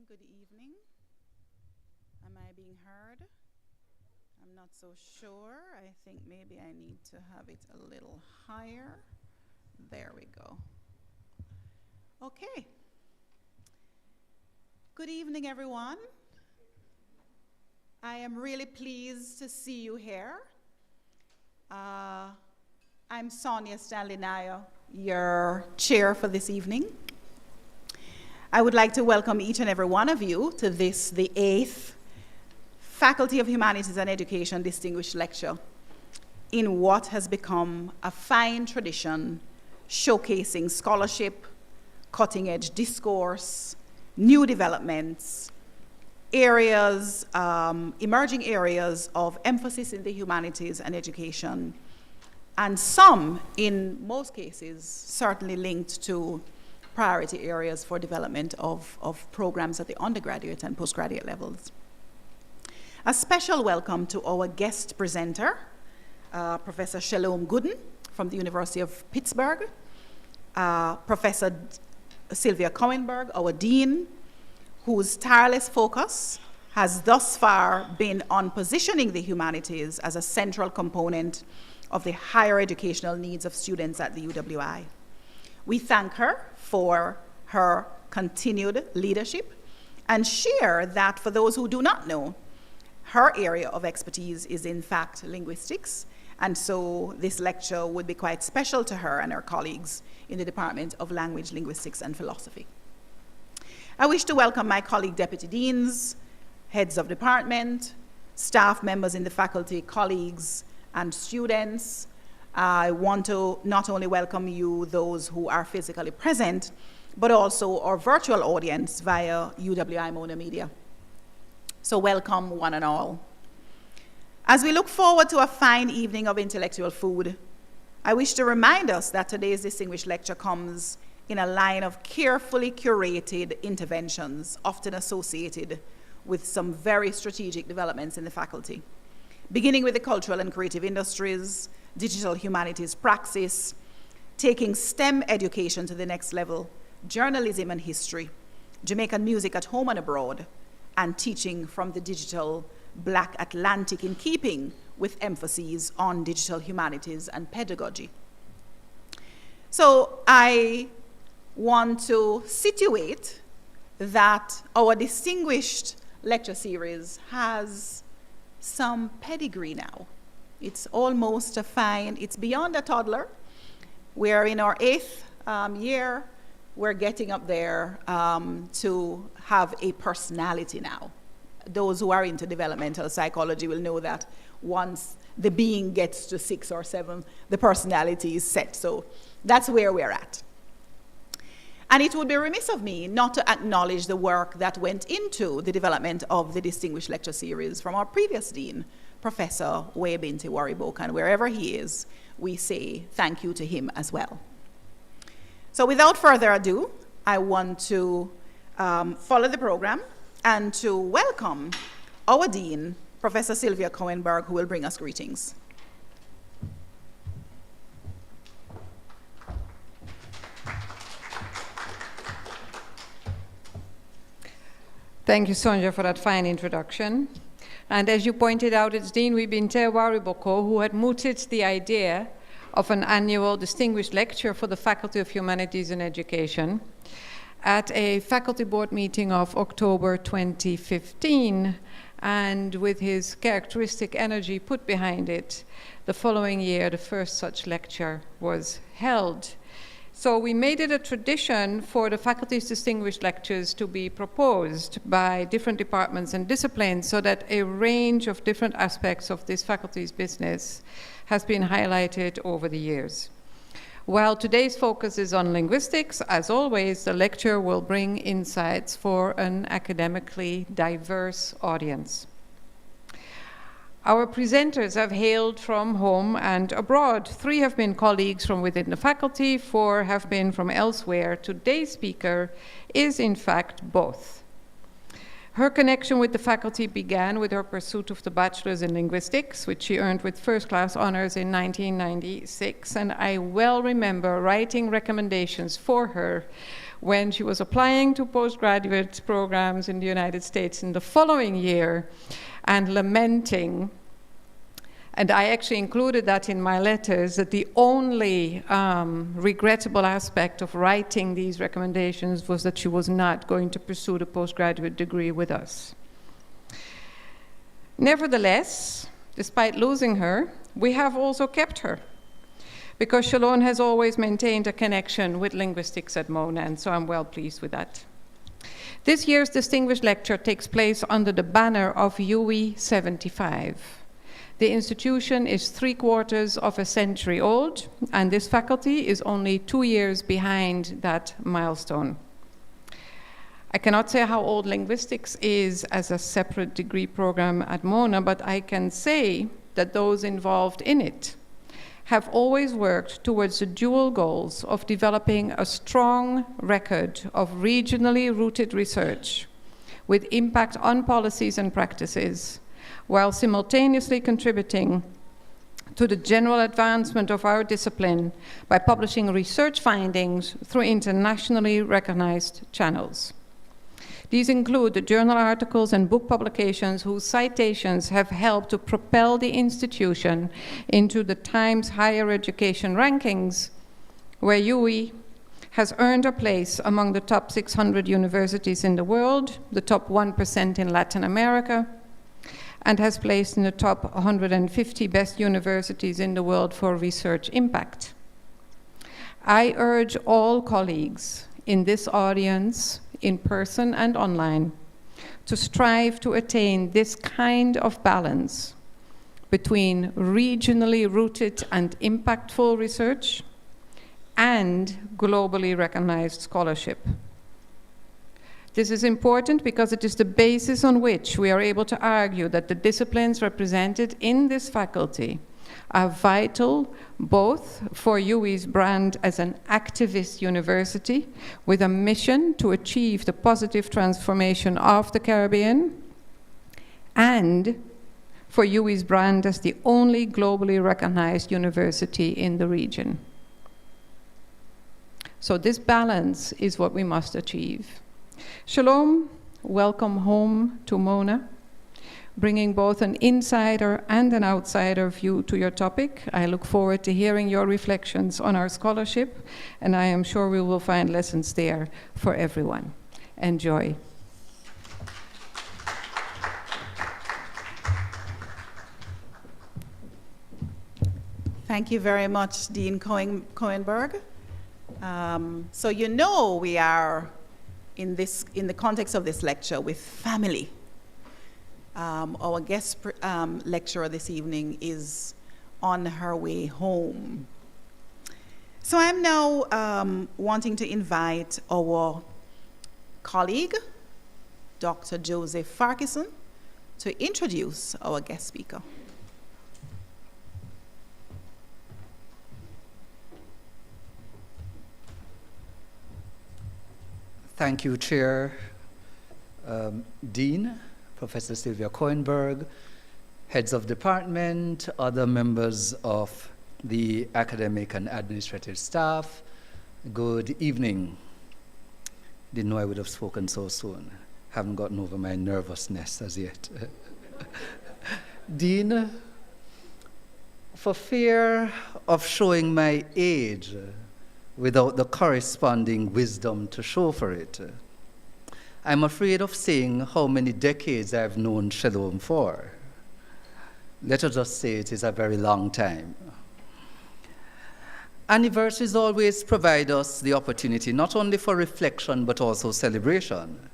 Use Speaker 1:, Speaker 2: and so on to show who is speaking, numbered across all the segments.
Speaker 1: good evening. Am I being heard? I'm not so sure. I think maybe I need to have it a little higher. There we go. Okay. Good evening, everyone. I am really pleased to see you here. I'm Sonja Stanley Niaah, your chair for this evening. I would like to welcome each and every one of you to this, the 8th Faculty of Humanities and Education Distinguished Lecture in what has become a fine tradition showcasing scholarship, cutting-edge discourse, new developments, areas, emerging areas of emphasis in the humanities and education, and some, in most cases, certainly linked to priority areas for development of programs at the undergraduate and postgraduate levels. A special welcome to our guest presenter, Professor Shelome Gooden from the University of Pittsburgh, Professor Silvia Kouwenberg, our dean, whose tireless focus has thus far been on positioning the humanities as a central component of the higher educational needs of students at the UWI. We thank her for her continued leadership and share that for those who do not know, her area of expertise is in fact linguistics, and so this lecture would be quite special to her and her colleagues in the Department of Language, Linguistics, and Philosophy. I wish to welcome my colleague deputy deans, heads of department, staff members in the faculty, colleagues, and students. I want to not only welcome you, those who are physically present, but also our virtual audience via UWI MonaMedia. So welcome one and all. As we look forward to a fine evening of intellectual food, I wish to remind us that today's distinguished lecture comes in a line of carefully curated interventions, often associated with some very strategic developments in the faculty, beginning with the cultural and creative industries, digital humanities praxis, taking STEM education to the next level, journalism and history, Jamaican music at home and abroad, and teaching from the digital Black Atlantic in keeping with emphases on digital humanities and pedagogy. So I want to situate that our distinguished lecture series has some pedigree now. It's almost a fine, it's beyond a toddler. We're in our 8th year. We're getting up there to have a personality now. Those who are into developmental psychology will know that once the being gets to 6 or 7, the personality is set. So that's where we're at. And it would be remiss of me not to acknowledge the work that went into the development of the Distinguished Lecture Series from our previous dean, Professor Webinti Waribok, and wherever he is, we say thank you to him as well. So without further ado, I want to follow the program and to welcome our dean, Professor Silvia Kouwenberg, who will bring us greetings.
Speaker 2: Thank you, Sonja, for that fine introduction. And as you pointed out, it's Dean Webinti Waribok who had mooted the idea of an annual distinguished lecture for the Faculty of Humanities and Education at a faculty board meeting of October 2015, and with his characteristic energy put behind it, the following year, the first such lecture was held. So we made it a tradition for the faculty's distinguished lectures to be proposed by different departments and disciplines so that a range of different aspects of this faculty's business has been highlighted over the years. While today's focus is on linguistics, as always, the lecture will bring insights for an academically diverse audience. Our presenters have hailed from home and abroad. 3 have been colleagues from within the faculty, 4 have been from elsewhere. Today's speaker is, in fact, both. Her connection with the faculty began with her pursuit of the bachelor's in linguistics, which she earned with first-class honors in 1996, and I well remember writing recommendations for her when she was applying to postgraduate programs in the United States in the following year and lamenting, and I actually included that in my letters, that the only regrettable aspect of writing these recommendations was that she was not going to pursue the postgraduate degree with us. Nevertheless, despite losing her, we have also kept her, because Shelome has always maintained a connection with linguistics at Mona, and so I'm well pleased with that. This year's distinguished lecture takes place under the banner of UE 75. The institution is 3/4 of a century old, and this faculty is only 2 years behind that milestone. I cannot say how old linguistics is as a separate degree program at Mona, but I can say that those involved in it have always worked towards the dual goals of developing a strong record of regionally rooted research with impact on policies and practices, while simultaneously contributing to the general advancement of our discipline by publishing research findings through internationally recognized channels. These include the journal articles and book publications whose citations have helped to propel the institution into the Times Higher Education rankings, where UE has earned a place among the top 600 universities in the world, the top 1% in Latin America, and has placed in the top 150 best universities in the world for research impact. I urge all colleagues in this audience, in person and online, to strive to attain this kind of balance between regionally rooted and impactful research and globally recognized scholarship. This is important because it is the basis on which we are able to argue that the disciplines represented in this faculty are vital both for UWI's brand as an activist university with a mission to achieve the positive transformation of the Caribbean, and for UWI's brand as the only globally recognized university in the region. So this balance is what we must achieve. Shelome, welcome home to Mona, bringing both an insider and an outsider view to your topic. I look forward to hearing your reflections on our scholarship, and I am sure we will find lessons there for everyone. Enjoy.
Speaker 1: Thank you very much, Dean Kouwenberg. So you know we are in the context of this lecture with family. Our guest lecturer this evening is on her way home. So I'm now wanting to invite our colleague, Dr. Joseph Farquharson, to introduce our guest speaker.
Speaker 3: Thank you, Chair, Dean, Professor Silvia Kouwenberg, heads of department, other members of the academic and administrative staff. Good evening. Didn't know I would have spoken so soon. Haven't gotten over my nervousness as yet. Dean, for fear of showing my age without the corresponding wisdom to show for it, I'm afraid of saying how many decades I've known Shelome for. Let us just say it is a very long time. Anniversaries always provide us the opportunity not only for reflection but also celebration.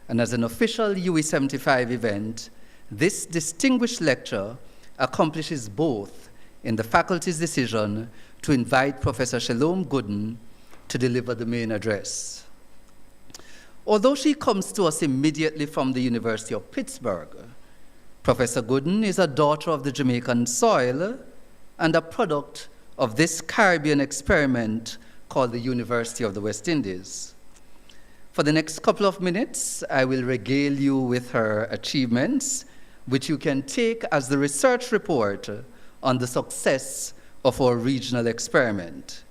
Speaker 3: And as an official UE 75 event, this distinguished lecture accomplishes both in the faculty's decision to invite Professor Shelome Gooden to deliver the main address. Although she comes to us immediately from the University of Pittsburgh, Professor Gooden is a daughter of the Jamaican soil and a product of this Caribbean experiment called the University of the West Indies. For the next couple of minutes, I will regale you with her achievements, which you can take as the research report on the success of our regional experiment.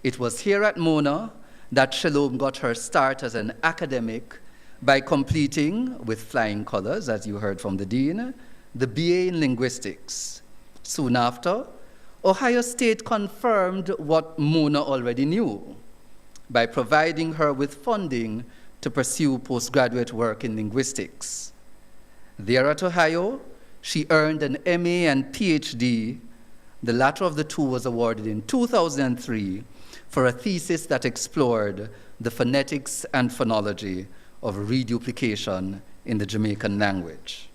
Speaker 3: It was here at Mona that Shelome got her start as an academic by completing, with flying colors, as you heard from the Dean, the BA in Linguistics. Soon after, Ohio State confirmed what Mona already knew by providing her with funding to pursue postgraduate work in linguistics. There at Ohio, she earned an MA and PhD. The latter of the two was awarded in 2003 for a thesis that explored the phonetics and phonology of reduplication in the Jamaican language.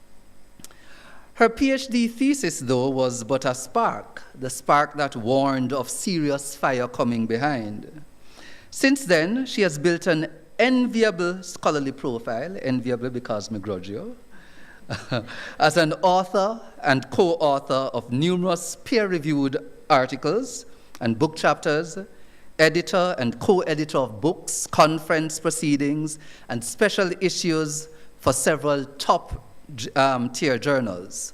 Speaker 3: Her PhD thesis, though, was but a spark, the spark that warned of serious fire coming behind. Since then, she has built an enviable scholarly profile, enviable because me grudge you, as an author and co-author of numerous peer-reviewed articles and book chapters, editor and co-editor of books, conference proceedings, and special issues for several top-tier journals.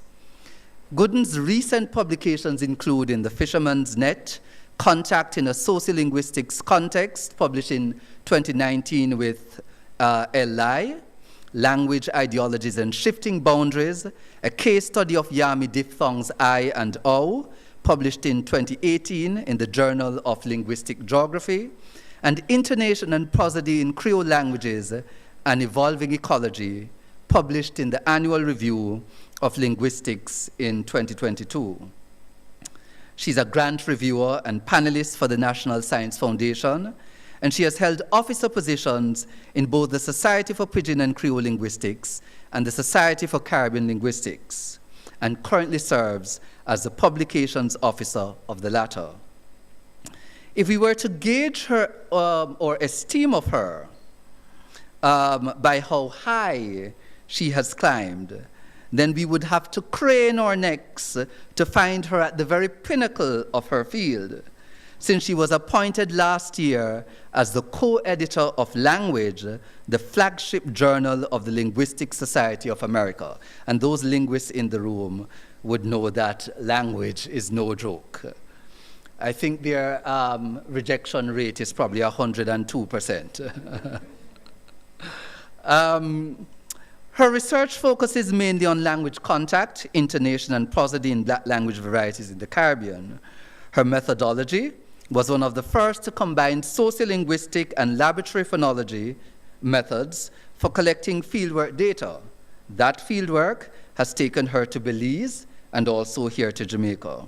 Speaker 3: Gooden's recent publications include In the Fisherman's Net, Contact in a Sociolinguistics Context, published in 2019 with LI, Language, Ideologies, and Shifting Boundaries, a case study of Yami Diphthongs I and O, published in 2018 in the Journal of Linguistic Geography, and Intonation and Prosody in Creole Languages, An Evolving Ecology, published in the Annual Review of Linguistics in 2022. She's a grant reviewer and panelist for the National Science Foundation, and she has held officer positions in both the Society for Pidgin and Creole Linguistics and the Society for Caribbean Linguistics, and currently serves as the publications officer of the latter. If we were to gauge her or esteem of her by how high she has climbed, then we would have to crane our necks to find her at the very pinnacle of her field, since she was appointed last year as the co-editor of Language, the flagship journal of the Linguistic Society of America. And those linguists in the room would know that language is no joke. I think their rejection rate is probably 102%. Her research focuses mainly on language contact, intonation, and prosody in Black language varieties in the Caribbean. Her methodology was one of the first to combine sociolinguistic and laboratory phonology methods for collecting fieldwork data. That fieldwork has taken her to Belize and also here to Jamaica.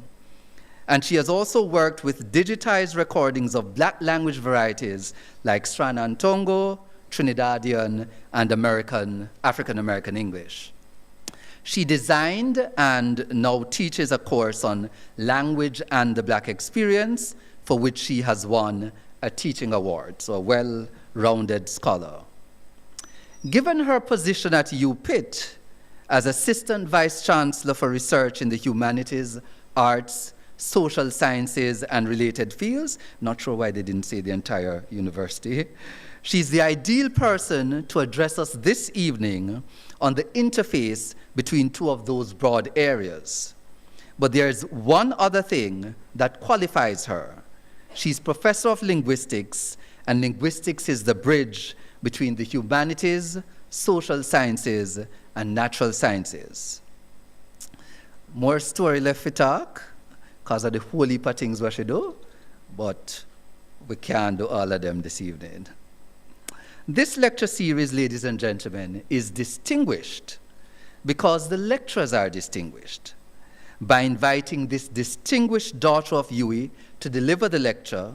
Speaker 3: And she has also worked with digitized recordings of Black language varieties like Sran-Antongo, Trinidadian, and African-American English. She designed and now teaches a course on language and the Black experience, for which she has won a teaching award, so a well-rounded scholar. Given her position at UPitt as Assistant Vice Chancellor for Research in the Humanities, Arts, Social Sciences, and related fields, not sure why they didn't say the entire university, she's the ideal person to address us this evening on the interface between two of those broad areas. But there's one other thing that qualifies her. She's Professor of Linguistics, and linguistics is the bridge between the humanities, social sciences, and natural sciences. More story left for talk, because of the whole heap of things we should do, but we can't do all of them this evening. This lecture series, ladies and gentlemen, is distinguished because the lecturers are distinguished. By inviting this distinguished daughter of Huey to deliver the lecture,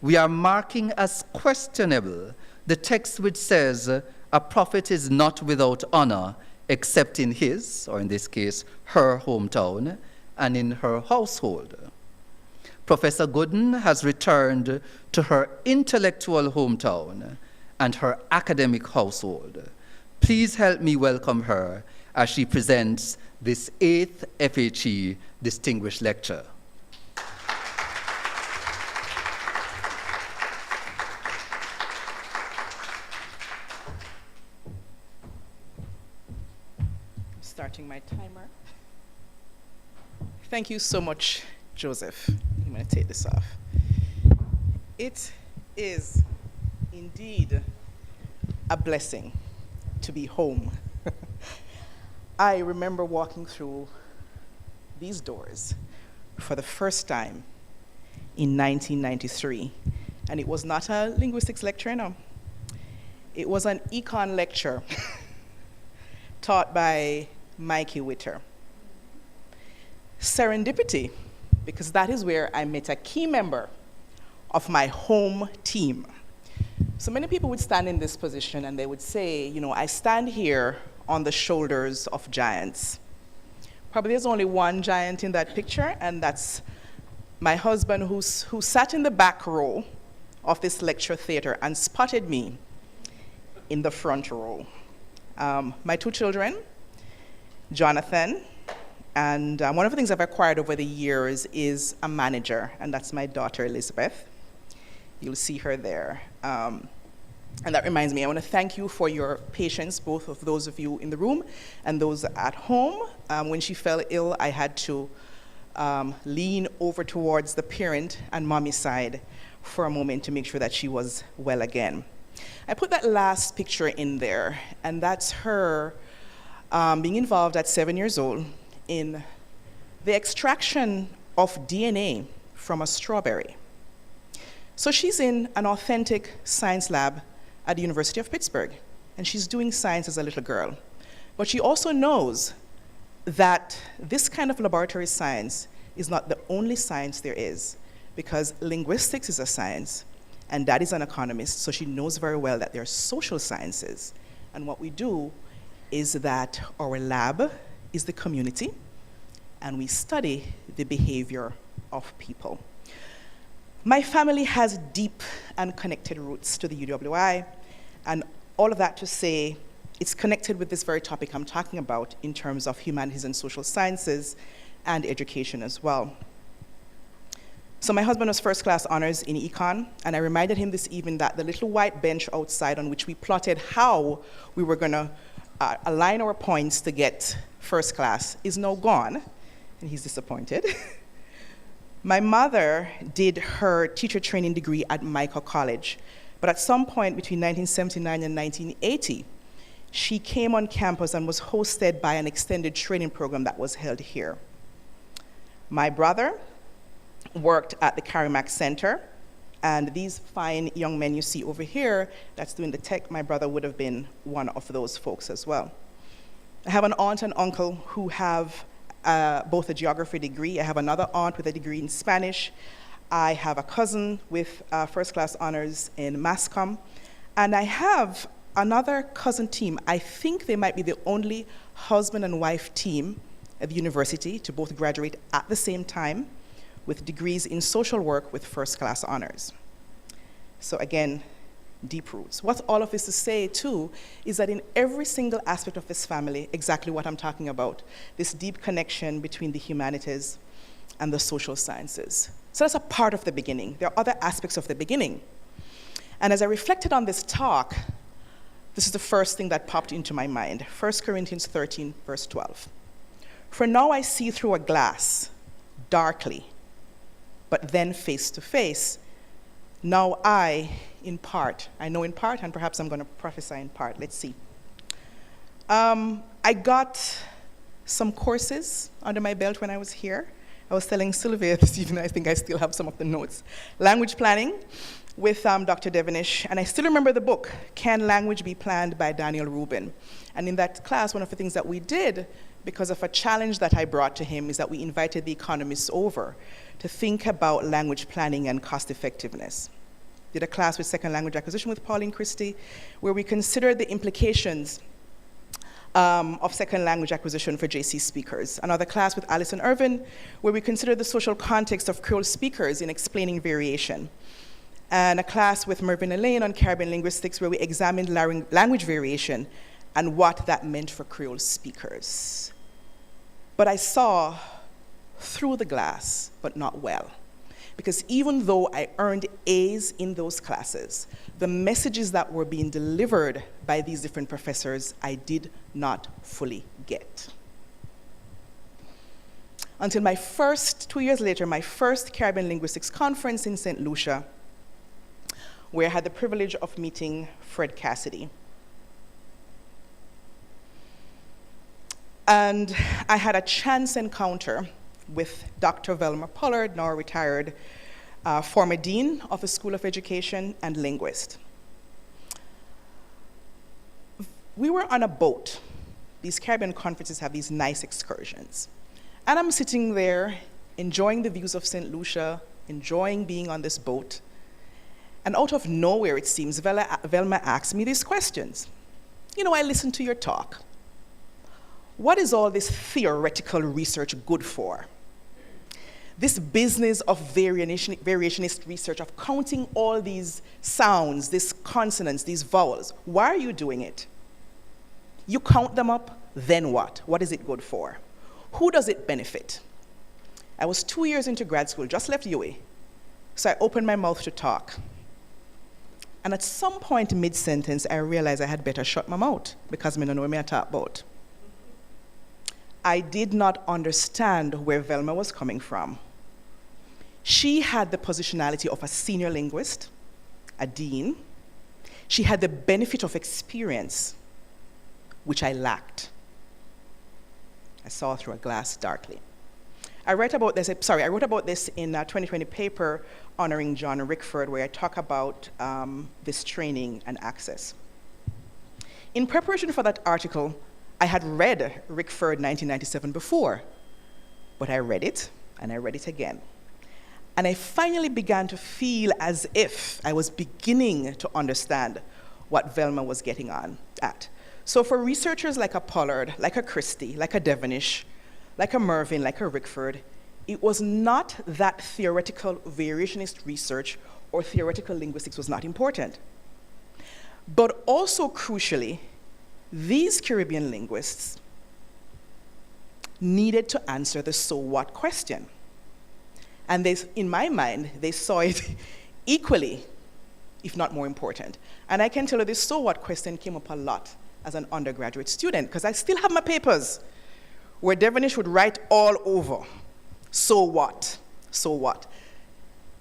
Speaker 3: we are marking as questionable the text which says, a prophet is not without honor except in his, or in this case, her hometown, and in her household. Professor Gooden has returned to her intellectual hometown and her academic household. Please help me welcome her as she presents this 8th FHE Distinguished Lecture.
Speaker 4: Starting my timer. Thank you so much, Joseph. I'm going to take this off. It is indeed a blessing to be home. I remember walking through these doors for the first time in 1993, and it was not a linguistics lecture, no. It was an econ lecture taught by Mikey Witter. Serendipity, because that is where I met a key member of my home team. So many people would stand in this position and they would say, you know, I stand here on the shoulders of giants. Probably there's only one giant in that picture, and that's my husband who sat in the back row of this lecture theater and spotted me in the front row. My two children, Jonathan, and one of the things I've acquired over the years is a manager, and that's my daughter, Elizabeth. You'll see her there. And that reminds me, I want to thank you for your patience, both of those of you in the room and those at home. When she fell ill, I had to lean over towards the parent and mommy side for a moment to make sure that she was well again. I put that last picture in there, and that's her being involved at 7 years old in the extraction of DNA from a strawberry. So she's in an authentic science lab at the University of Pittsburgh, and she's doing science as a little girl. But she also knows that this kind of laboratory science is not the only science there is, because linguistics is a science, and Dad is an economist, so she knows very well that there are social sciences. And what we do is that our lab is the community, and we study the behavior of people. My family has deep and connected roots to the UWI, and all of that to say it's connected with this very topic I'm talking about in terms of humanities and social sciences and education as well. So my husband was first class honors in econ, and I reminded him this evening that the little white bench outside on which we plotted how we were gonna align our points to get first class is now gone, and he's disappointed. My mother did her teacher training degree at Michael College, but at some point between 1979 and 1980, she came on campus and was hosted by an extended training program that was held here. My brother worked at the Carrimack Center, and these fine young men you see over here that's doing the tech, my brother would have been one of those folks as well. I have an aunt and uncle who have both a geography degree. I have another aunt with a degree in Spanish. I have a cousin with first class honors in mass comm. And I have another cousin team. I think they might be the only husband and wife team at the university to both graduate at the same time with degrees in social work with first class honors. So again, deep roots. What all of this to say too is that in every single aspect of this family, exactly what I'm talking about, this deep connection between the humanities and the social sciences. So that's a part of the beginning. There are other aspects of the beginning. And as I reflected on this talk, this is the first thing that popped into my mind. 1 Corinthians 13, verse 12. For now I see through a glass, darkly, but then face to face. Now I know in part, and perhaps I'm going to prophesy in part. Let's see. I got some courses under my belt when I was here. I was telling Silvia this evening, I think I still have some of the notes. Language planning with Dr. Devenish, and I still remember the book, Can Language Be Planned by Daniel Rubin. And in that class, one of the things that we did, because of a challenge that I brought to him, is that we invited the economists over to think about language planning and cost effectiveness. Did a class with second language acquisition with Pauline Christie, where we considered the implications of second language acquisition for JC speakers. Another class with Alison Irvin, where we considered the social context of Creole speakers in explaining variation. And a class with Mervyn Elaine on Caribbean linguistics, where we examined language variation and what that meant for Creole speakers. But I saw through the glass, but not well. Because even though I earned A's in those classes, the messages that were being delivered by these different professors, I did not fully get. Until 2 years later, my first Caribbean Linguistics Conference in St. Lucia, where I had the privilege of meeting Fred Cassidy. And I had a chance encounter with Dr. Velma Pollard, now retired, former dean of the School of Education and linguist. We were on a boat. These Caribbean conferences have these nice excursions. And I'm sitting there enjoying the views of St. Lucia, enjoying being on this boat. And out of nowhere, it seems, Velma asked me these questions. You know, I listened to your talk. What is all this theoretical research good for? This business of variationist research, of counting all these sounds, these consonants, these vowels, why are you doing it? You count them up, then what? What is it good for? Who does it benefit? I was 2 years into grad school, just left UA, so I opened my mouth to talk. And at some point mid-sentence, I realized I had better shut my mouth because I don't know what I talk about. I did not understand where Velma was coming from. She had the positionality of a senior linguist, a dean. She had the benefit of experience, which I lacked. I saw through a glass darkly. I wrote about this in a 2020 paper honoring John Rickford, where I talk about this training and access. In preparation for that article, I had read Rickford 1997 before, but I read it, and I read it again. And I finally began to feel as if I was beginning to understand what Velma was getting on at. So for researchers like a Pollard, like a Christie, like a Devonish, like a Mervyn, like a Rickford, it was not that theoretical variationist research or theoretical linguistics was not important. But also crucially, these Caribbean linguists needed to answer the so what question. And in my mind, they saw it equally, if not more important. And I can tell you this so what question came up a lot as an undergraduate student, because I still have my papers where Devonish would write all over, so what, so what.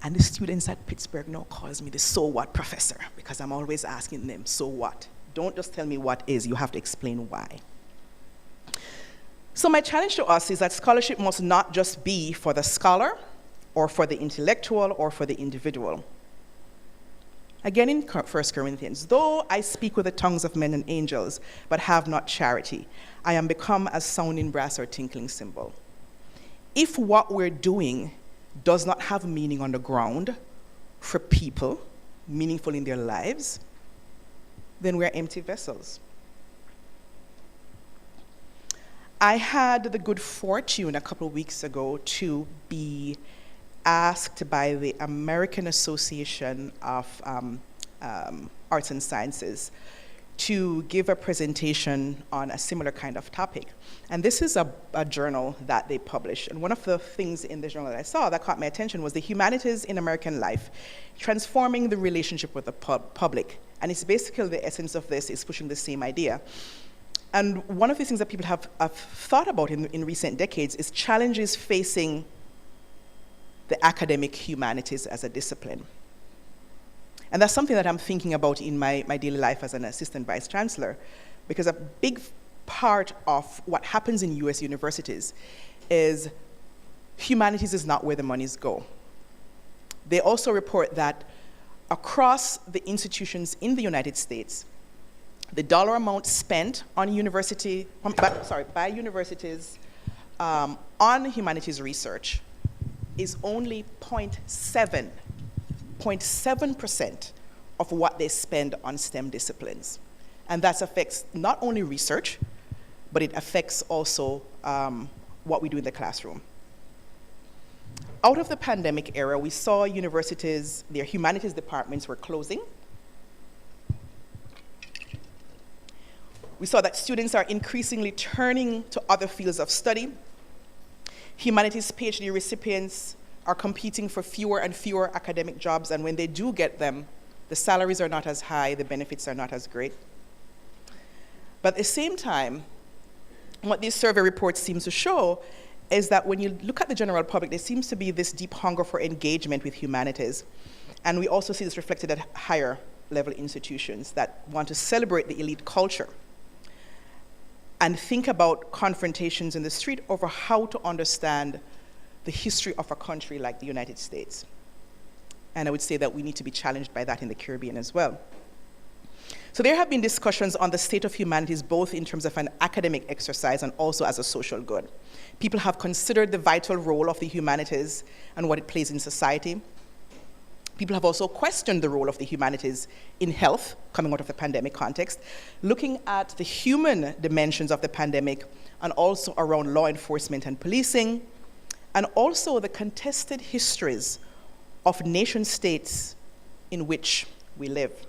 Speaker 4: And the students at Pittsburgh now calls me the so what professor, because I'm always asking them, so what? Don't just tell me what is, you have to explain why. So my challenge to us is that scholarship must not just be for the scholar, or for the intellectual, or for the individual. Again in 1 Corinthians, though I speak with the tongues of men and angels, but have not charity, I am become as sounding brass or tinkling cymbal. If what we're doing does not have meaning on the ground for people, meaningful in their lives, then we're empty vessels. I had the good fortune a couple of weeks ago to be asked by the American Association of Arts and Sciences to give a presentation on a similar kind of topic. And this is a journal that they publish. And one of the things in the journal that I saw that caught my attention was the humanities in American life, transforming the relationship with the public. And it's basically the essence of this is pushing the same idea. And one of the things that people have thought about in recent decades is challenges facing the academic humanities as a discipline. And that's something that I'm thinking about in my daily life as an assistant vice chancellor, because a big part of what happens in US universities is humanities is not where the monies go. They also report that across the institutions in the United States, the dollar amount spent on by universities on humanities research is only 0.7% of what they spend on STEM disciplines. And that affects not only research, but it affects also what we do in the classroom. Out of the pandemic era, we saw universities, their humanities departments were closing. We saw that students are increasingly turning to other fields of study. Humanities PhD recipients are competing for fewer and fewer academic jobs, and when they do get them, the salaries are not as high, the benefits are not as great. But at the same time, what these survey reports seem to show is that when you look at the general public, there seems to be this deep hunger for engagement with humanities. And we also see this reflected at higher level institutions that want to celebrate the elite culture and think about confrontations in the street over how to understand the history of a country like the United States. And I would say that we need to be challenged by that in the Caribbean as well. So there have been discussions on the state of humanities, both in terms of an academic exercise and also as a social good. People have considered the vital role of the humanities and what it plays in society. People have also questioned the role of the humanities in health, coming out of the pandemic context, looking at the human dimensions of the pandemic and also around law enforcement and policing, and also the contested histories of nation states in which we live.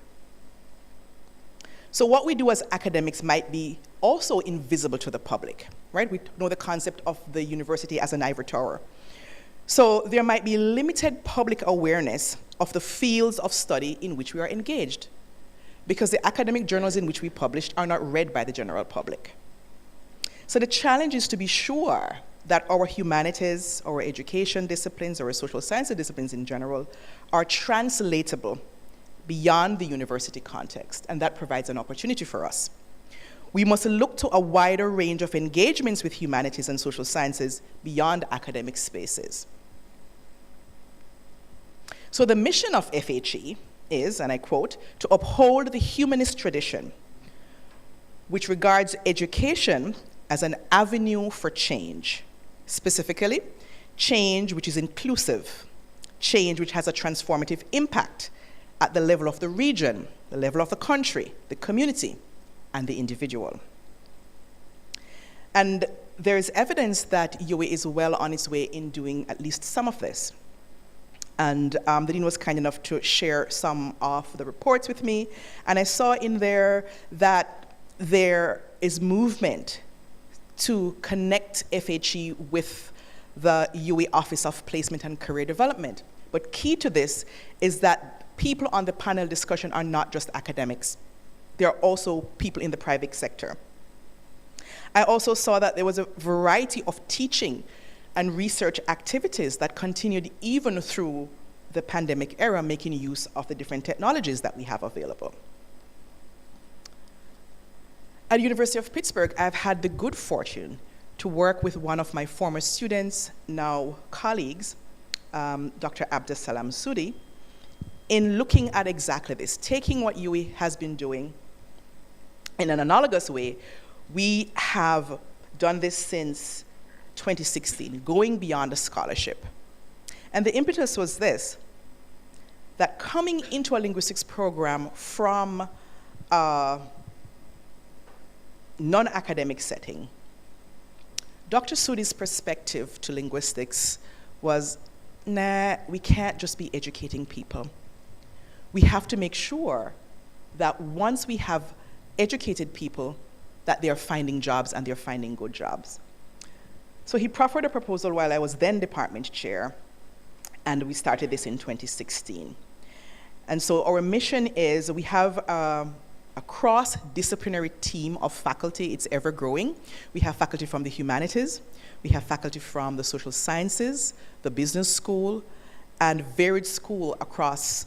Speaker 4: So what we do as academics might be also invisible to the public, right? We know the concept of the university as an ivory tower. So there might be limited public awareness of the fields of study in which we are engaged, because the academic journals in which we published are not read by the general public. So the challenge is to be sure that our humanities, our education disciplines, our social sciences disciplines in general are translatable beyond the university context, and that provides an opportunity for us. We must look to a wider range of engagements with humanities and social sciences beyond academic spaces. So the mission of FHE is, and I quote, to uphold the humanist tradition, which regards education as an avenue for change. Specifically, change which is inclusive, change which has a transformative impact at the level of the region, the level of the country, the community, and the individual. And there is evidence that UA is well on its way in doing at least some of this. And the dean was kind enough to share some of the reports with me. And I saw in there that there is movement to connect FHE with the UA Office of Placement and Career Development. But key to this is that people on the panel discussion are not just academics. There are also people in the private sector. I also saw that there was a variety of teaching and research activities that continued even through the pandemic era, making use of the different technologies that we have available. At the University of Pittsburgh, I've had the good fortune to work with one of my former students, now colleagues, Dr. Abdesalam Sudi, in looking at exactly this, taking what UE has been doing in an analogous way. We have done this since 2016, going beyond a scholarship. And the impetus was this, that coming into a linguistics program from a non-academic setting, Dr. Sudi's perspective to linguistics was, nah, we can't just be educating people. We have to make sure that once we have educated people, that they're finding jobs and they're finding good jobs. So he proffered a proposal while I was then department chair, and we started this in 2016. And so our mission is, we have a cross-disciplinary team of faculty. It's ever growing. We have faculty from the humanities, we have faculty from the social sciences, the business school, and varied school across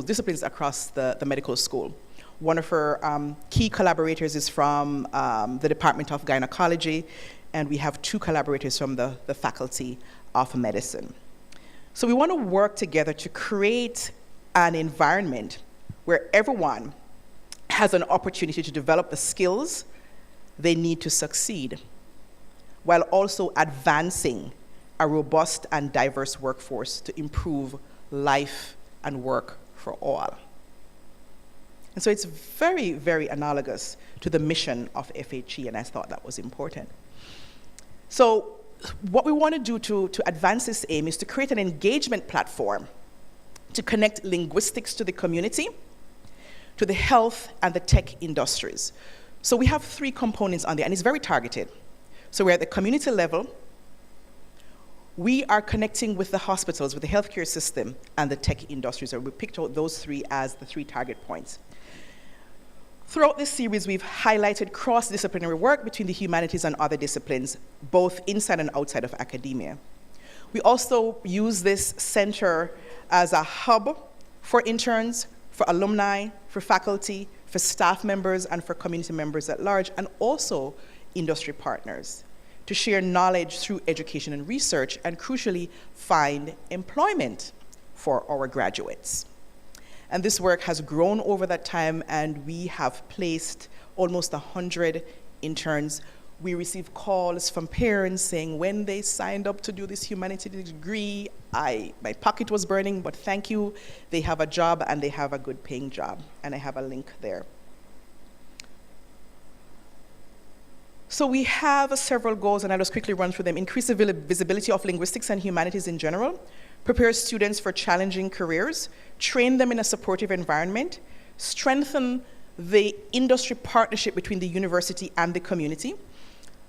Speaker 4: disciplines across the medical school. One of our key collaborators is from the Department of Gynecology, and we have 2 collaborators from the Faculty of Medicine. So we want to work together to create an environment where everyone has an opportunity to develop the skills they need to succeed, while also advancing a robust and diverse workforce to improve life and work for all. And so it's very, very analogous to the mission of FHE, and I thought that was important. So what we want to do to advance this aim is to create an engagement platform to connect linguistics to the community, to the health and the tech industries. So we have 3 components on there, and it's very targeted. So we're at the community level. We are connecting with the hospitals, with the healthcare system, and the tech industries. So we picked out those 3 as the 3 target points. Throughout this series, we've highlighted cross-disciplinary work between the humanities and other disciplines, both inside and outside of academia. We also use this center as a hub for interns, for alumni, for faculty, for staff members, and for community members at large, and also industry partners, to share knowledge through education and research, and crucially, find employment for our graduates. And this work has grown over that time, and we have placed almost 100 interns. We receive calls from parents saying when they signed up to do this humanities degree, my pocket was burning, but thank you, they have a job and they have a good paying job. And I have a link there. So we have several goals, and I'll just quickly run through them. Increase the visibility of linguistics and humanities in general, prepare students for challenging careers, train them in a supportive environment, strengthen the industry partnership between the university and the community,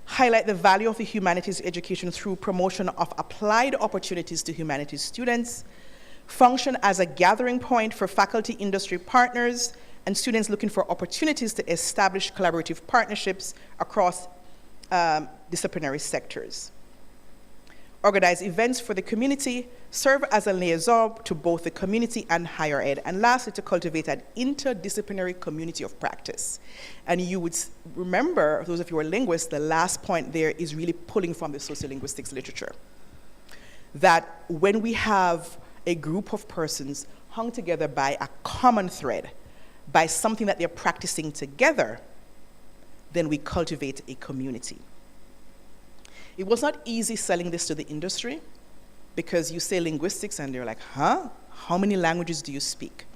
Speaker 4: highlight the value of the humanities education through promotion of applied opportunities to humanities students, function as a gathering point for faculty industry partners and students looking for opportunities to establish collaborative partnerships across disciplinary sectors. Organize events for the community, serve as a liaison to both the community and higher ed, and lastly, to cultivate an interdisciplinary community of practice. And you would remember, those of you who are linguists, the last point there is really pulling from the sociolinguistics literature. That when we have a group of persons hung together by a common thread, by something that they're practicing together, then we cultivate a community. It was not easy selling this to the industry, because you say linguistics and they're like, huh? How many languages do you speak?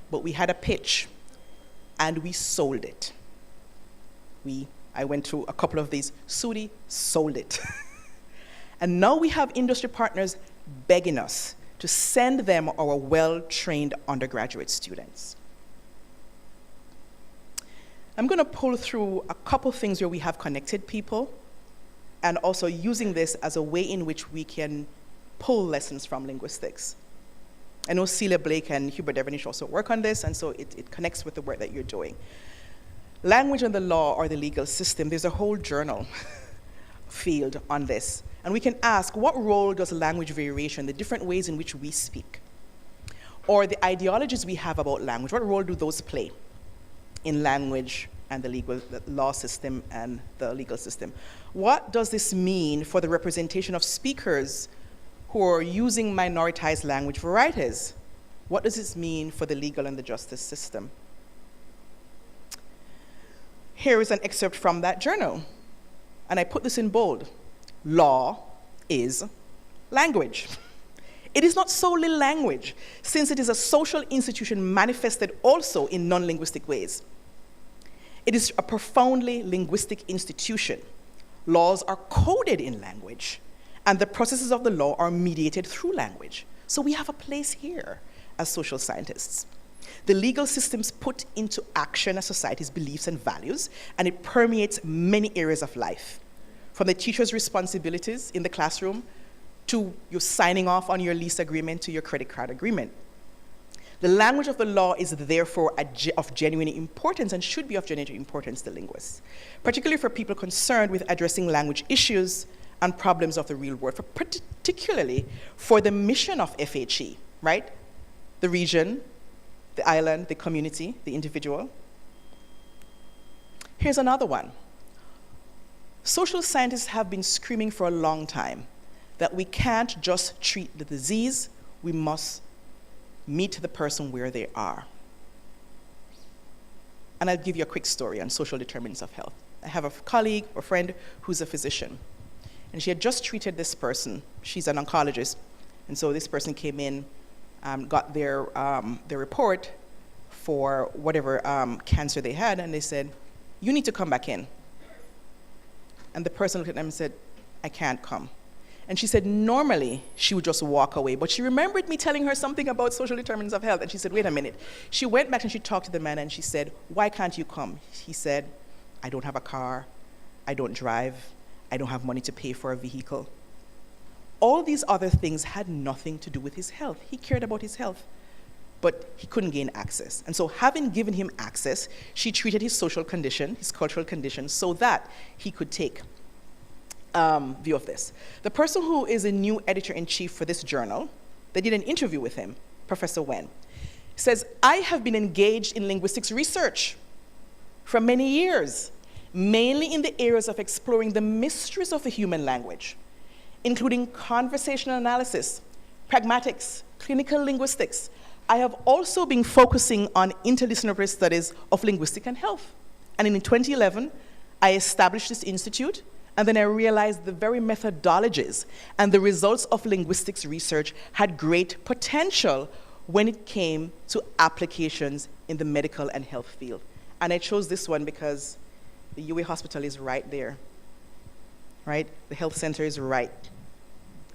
Speaker 4: But we had a pitch and we sold it. I went through a couple of these. Sudi sold it. And now we have industry partners begging us to send them our well-trained undergraduate students. I'm going to pull through a couple things where we have connected people, and also using this as a way in which we can pull lessons from linguistics. I know Celia Blake and Hubert Devenish also work on this, and so it connects with the work that you're doing. Language and the law or the legal system, there's a whole journal field on this. And we can ask, what role does language variation, the different ways in which we speak, or the ideologies we have about language, what role do those play in language and the law system and the legal system? What does this mean for the representation of speakers who are using minoritized language varieties? What does this mean for the legal and the justice system? Here is an excerpt from that journal, and I put this in bold. Law is language. It is not solely language, since it is a social institution manifested also in non-linguistic ways. It is a profoundly linguistic institution. Laws are coded in language, and the processes of the law are mediated through language. So we have a place here as social scientists. The legal systems put into action a society's beliefs and values, and it permeates many areas of life, from the teacher's responsibilities in the classroom to your signing off on your lease agreement to your credit card agreement. The language of the law is therefore of genuine importance and should be of genuine importance to linguists, particularly for people concerned with addressing language issues and problems of the real world, particularly for the mission of FHE, right? The region, the island, the community, the individual. Here's another one. Social scientists have been screaming for a long time that we can't just treat the disease, we must meet the person where they are. And I'll give you a quick story on social determinants of health. I have a colleague or friend who's a physician, and she had just treated this person. She's an oncologist, and so this person came in, got their report for whatever cancer they had, and they said, you need to come back in. And the person looked at them and said, I can't come. And she said normally she would just walk away, but she remembered me telling her something about social determinants of health, and she said, wait a minute. She went back and she talked to the man and she said, why can't you come? He said, I don't have a car, I don't drive, I don't have money to pay for a vehicle. All these other things had nothing to do with his health. He cared about his health, but he couldn't gain access. And so having given him access, she treated his social condition, his cultural condition, so that he could take view of this. The person who is a new editor-in-chief for this journal, they did an interview with him, Professor Wen. says, I have been engaged in linguistics research for many years, mainly in the areas of exploring the mysteries of the human language, including conversational analysis, pragmatics, clinical linguistics. I have also been focusing on interdisciplinary studies of linguistics and health. And in 2011, I established this institute, and then I realized the very methodologies and the results of linguistics research had great potential when it came to applications in the medical and health field. And I chose this one because the UA hospital is right there, right? The health center is right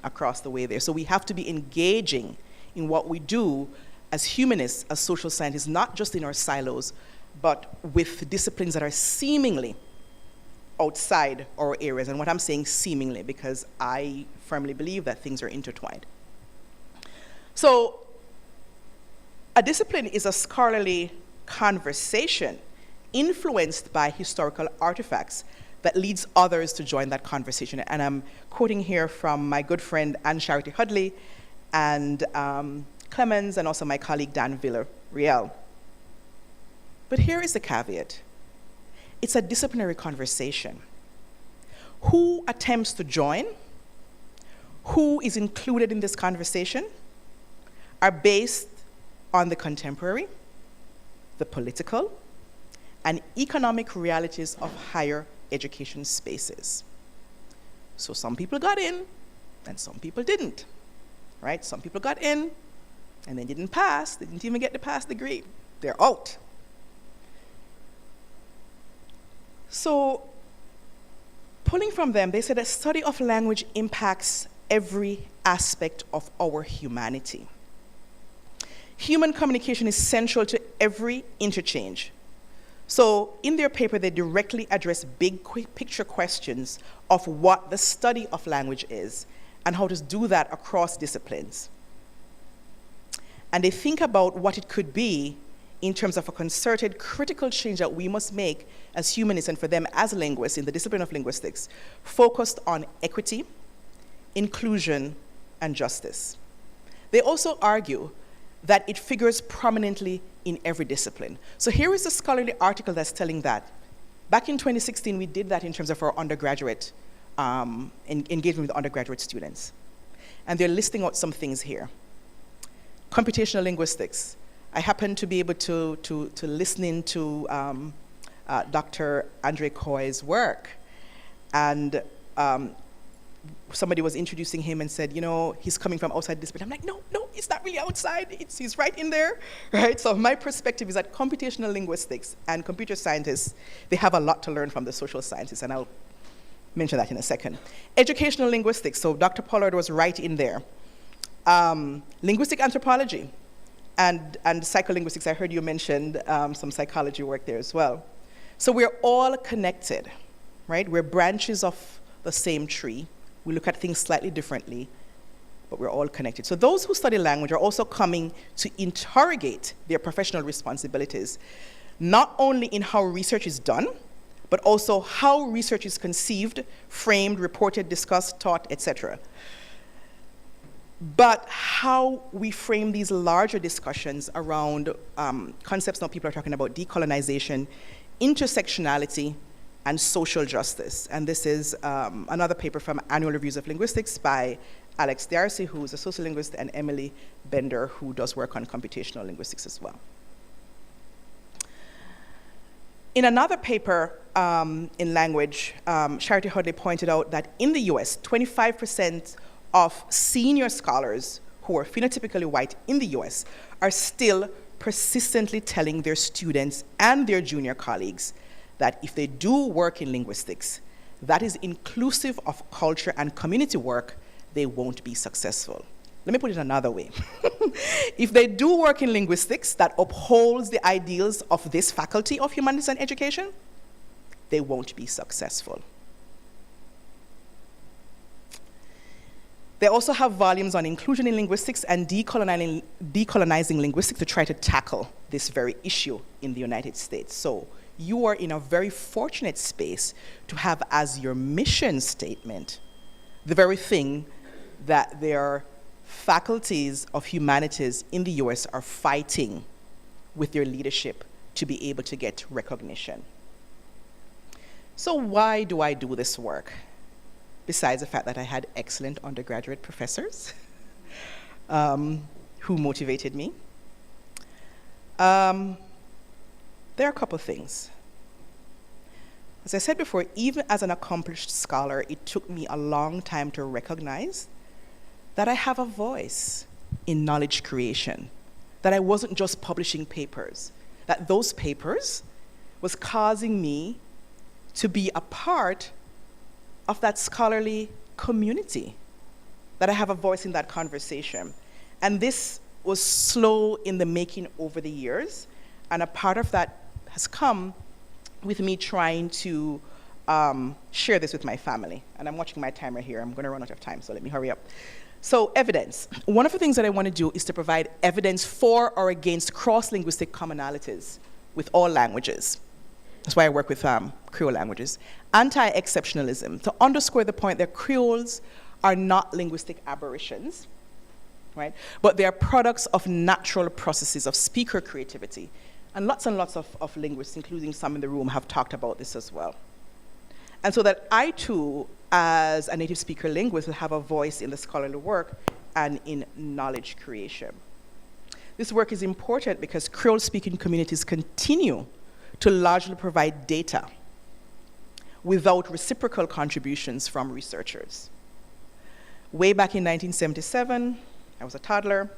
Speaker 4: across the way there. So we have to be engaging in what we do as humanists, as social scientists, not just in our silos, but with disciplines that are seemingly outside our areas. And what I'm saying seemingly, because I firmly believe that things are intertwined. So a discipline is a scholarly conversation influenced by historical artifacts that leads others to join that conversation. And I'm quoting here from my good friend Anne Charity Hudley and Clemens, and also my colleague Dan Villarreal. But here is the caveat. It's a disciplinary conversation. Who attempts to join, who is included in this conversation, are based on the contemporary, the political, and economic realities of higher education spaces. So some people got in, and some people didn't, right? Some people got in, and they didn't pass. They didn't even get the pass degree. They're out. So pulling from them, they said a study of language impacts every aspect of our humanity. Human communication is central to every interchange. So in their paper, they directly address big picture questions of what the study of language is and how to do that across disciplines. And they think about what it could be in terms of a concerted, critical change that we must make as humanists and for them as linguists in the discipline of linguistics, focused on equity, inclusion, and justice. They also argue that it figures prominently in every discipline. So here is a scholarly article that's telling that. Back in 2016, we did that in terms of our undergraduate, engagement with undergraduate students. And they're listing out some things here. Computational linguistics. I happened to be able to listen in to Dr. Andre Coy's work. And somebody was introducing him and said, you know, he's coming from outside discipline. I'm like, no, it's not really outside. He's right in there, right? So my perspective is that computational linguistics and computer scientists, they have a lot to learn from the social sciences, and I'll mention that in a second. Educational linguistics, so Dr. Pollard was right in there. Linguistic anthropology and psycholinguistics, I heard you mentioned some psychology work there as well. So we're all connected, right? We're branches of the same tree. We look at things slightly differently, but we're all connected. So those who study language are also coming to interrogate their professional responsibilities, not only in how research is done, but also how research is conceived, framed, reported, discussed, taught, etc. But how we frame these larger discussions around concepts now people are talking about decolonization, intersectionality, and social justice. And this is another paper from Annual Reviews of Linguistics by Alex D'Arcy, who's a sociolinguist, and Emily Bender, who does work on computational linguistics as well. In another paper in language, Charity Hudley pointed out that in the US, 25% of senior scholars who are phenotypically white in the US are still persistently telling their students and their junior colleagues that if they do work in linguistics, that is inclusive of culture and community work, they won't be successful. Let me put it another way. If they do work in linguistics that upholds the ideals of this Faculty of Humanities and Education, they won't be successful. They also have volumes on inclusion in linguistics and decolonizing linguistics to try to tackle this very issue in the United States. So you are in a very fortunate space to have as your mission statement the very thing that they're faculties of humanities in the US are fighting with their leadership to be able to get recognition. So why do I do this work? Besides the fact that I had excellent undergraduate professors who motivated me. There are a couple of things. As I said before, even as an accomplished scholar, it took me a long time to recognize that I have a voice in knowledge creation, that I wasn't just publishing papers, that those papers was causing me to be a part of that scholarly community, that I have a voice in that conversation. And this was slow in the making over the years, and a part of that has come with me trying to share this with my family. And I'm watching my timer here. I'm going to run out of time, so let me hurry up. So evidence. One of the things that I want to do is to provide evidence for or against cross-linguistic commonalities with all languages. That's why I work with Creole languages. Anti-exceptionalism, to underscore the point that Creoles are not linguistic aberrations, right? But they are products of natural processes of speaker creativity. And lots of linguists, including some in the room, have talked about this as well. And so that I too, as a native speaker linguist, will have a voice in the scholarly work and in knowledge creation. This work is important because Creole-speaking communities continue to largely provide data without reciprocal contributions from researchers. Way back in 1977, I was a toddler,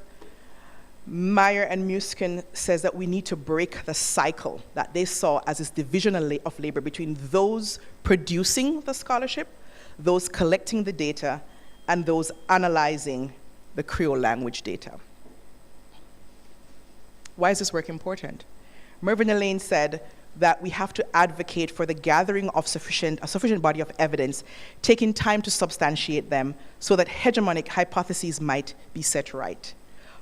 Speaker 4: Meyer and Muskin says that we need to break the cycle that they saw as this division of labor between those producing the scholarship, those collecting the data, and those analyzing the Creole language data. Why is this work important? Mervyn Elaine said that we have to advocate for the gathering of a sufficient body of evidence, taking time to substantiate them so that hegemonic hypotheses might be set right.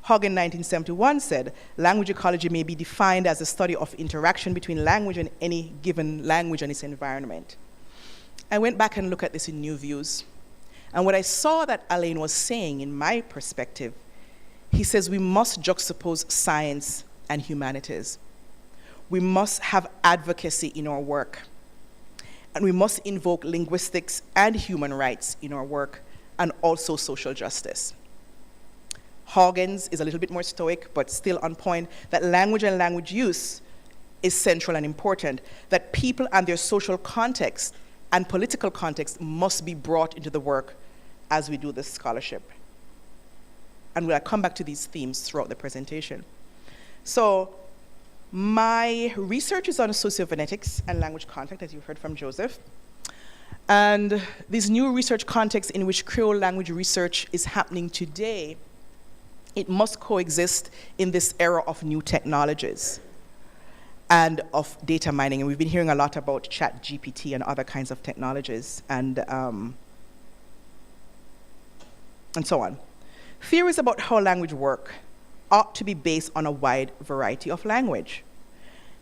Speaker 4: Hogg in 1971 said, language ecology may be defined as a study of interaction between language and any given language and its environment. I went back and looked at this in New Views. And what I saw that Elaine was saying, in my perspective, he says we must juxtapose science and humanities. We must have advocacy in our work. And we must invoke linguistics and human rights in our work, and also social justice. Hoggins is a little bit more stoic, but still on point, that language and language use is central and important, that people and their social context and political context must be brought into the work as we do this scholarship. And we'll come back to these themes throughout the presentation. So my research is on sociophonetics and language contact, as you heard from Joseph. And these new research contexts in which Creole language research is happening today, it must coexist in this era of new technologies and of data mining. And we've been hearing a lot about ChatGPT and other kinds of technologies and so on. Theories about how language work ought to be based on a wide variety of language.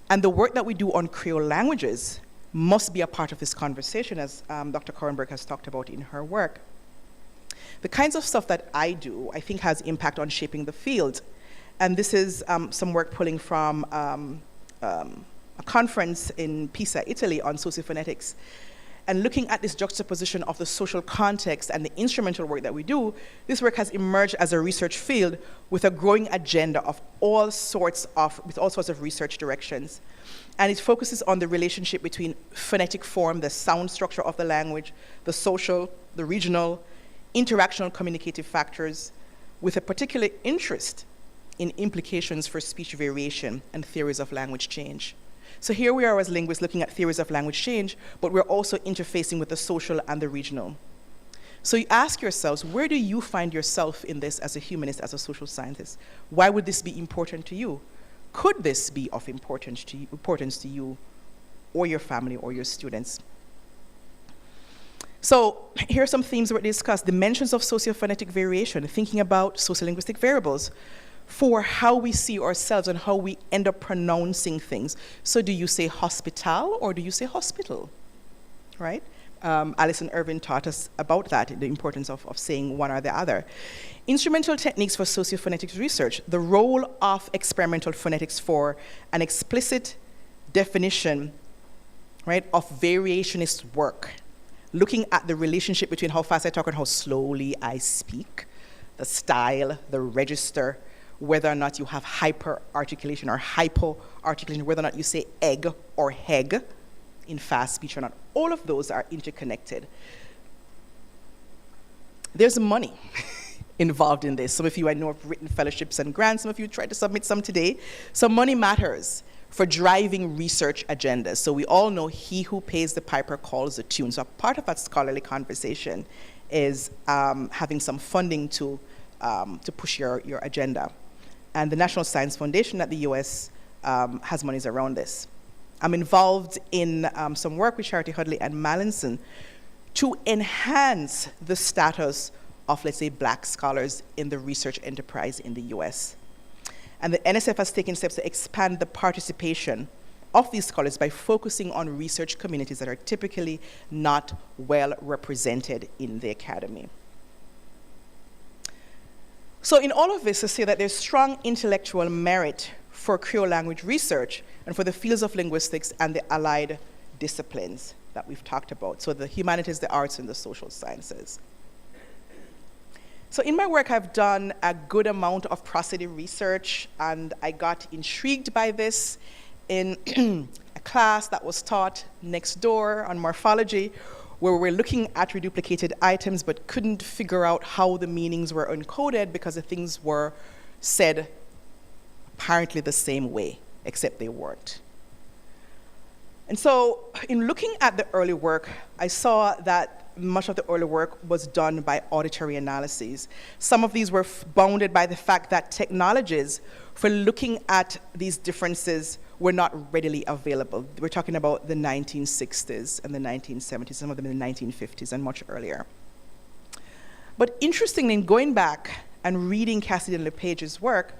Speaker 4: And the work that we do on Creole languages must be a part of this conversation, as Dr. Kouwenberg has talked about in her work. The kinds of stuff that I do, I think, has impact on shaping the field. And this is some work pulling from a conference in Pisa, Italy, on sociophonetics. And looking at this juxtaposition of the social context and the instrumental work that we do, this work has emerged as a research field with a growing agenda of with all sorts of research directions. And it focuses on the relationship between phonetic form, the sound structure of the language, the social, the regional, interactional communicative factors, with a particular interest in implications for speech variation and theories of language change. So here we are as linguists looking at theories of language change, but we're also interfacing with the social and the regional. So you ask yourselves, where do you find yourself in this as a humanist, as a social scientist? Why would this be important to you? Could this be of importance to you or your family or your students? So here are some themes that we discussed. Dimensions of sociophonetic variation, thinking about sociolinguistic variables for how we see ourselves and how we end up pronouncing things. So do you say hospital or do you say hospital? right? Alison Irvin taught us about that, the importance of saying one or the other. Instrumental techniques for sociophonetics research, the role of experimental phonetics for an explicit definition, right, of variationist work, looking at the relationship between how fast I talk and how slowly I speak, the style, the register, whether or not you have hyper-articulation or hypo-articulation, whether or not you say egg or heg in fast speech or not. All of those are interconnected. There's money involved in this. Some of you I know have written fellowships and grants. Some of you tried to submit some today. So money matters for driving research agendas. So we all know he who pays the piper calls the tune. So part of that scholarly conversation is having some funding to push your agenda. And the National Science Foundation at the US has monies around this. I'm involved in some work with Charity Hudley and Mallinson to enhance the status of, let's say, Black scholars in the research enterprise in the US. And the NSF has taken steps to expand the participation of these scholars by focusing on research communities that are typically not well represented in the academy. So in all of this, to say that there's strong intellectual merit for Creole language research and for the fields of linguistics and the allied disciplines that we've talked about, so the humanities, the arts, and the social sciences. So in my work, I've done a good amount of prosody research, and I got intrigued by this in a class that was taught next door on morphology, where we're looking at reduplicated items but couldn't figure out how the meanings were encoded because the things were said apparently the same way, except they weren't. And so in looking at the early work, I saw that much of the early work was done by auditory analyses. Some of these were bounded by the fact that technologies for looking at these differences were not readily available. We're talking about the 1960s and the 1970s, some of them in the 1950s and much earlier. But interestingly, in going back and reading Cassidy and LePage's work,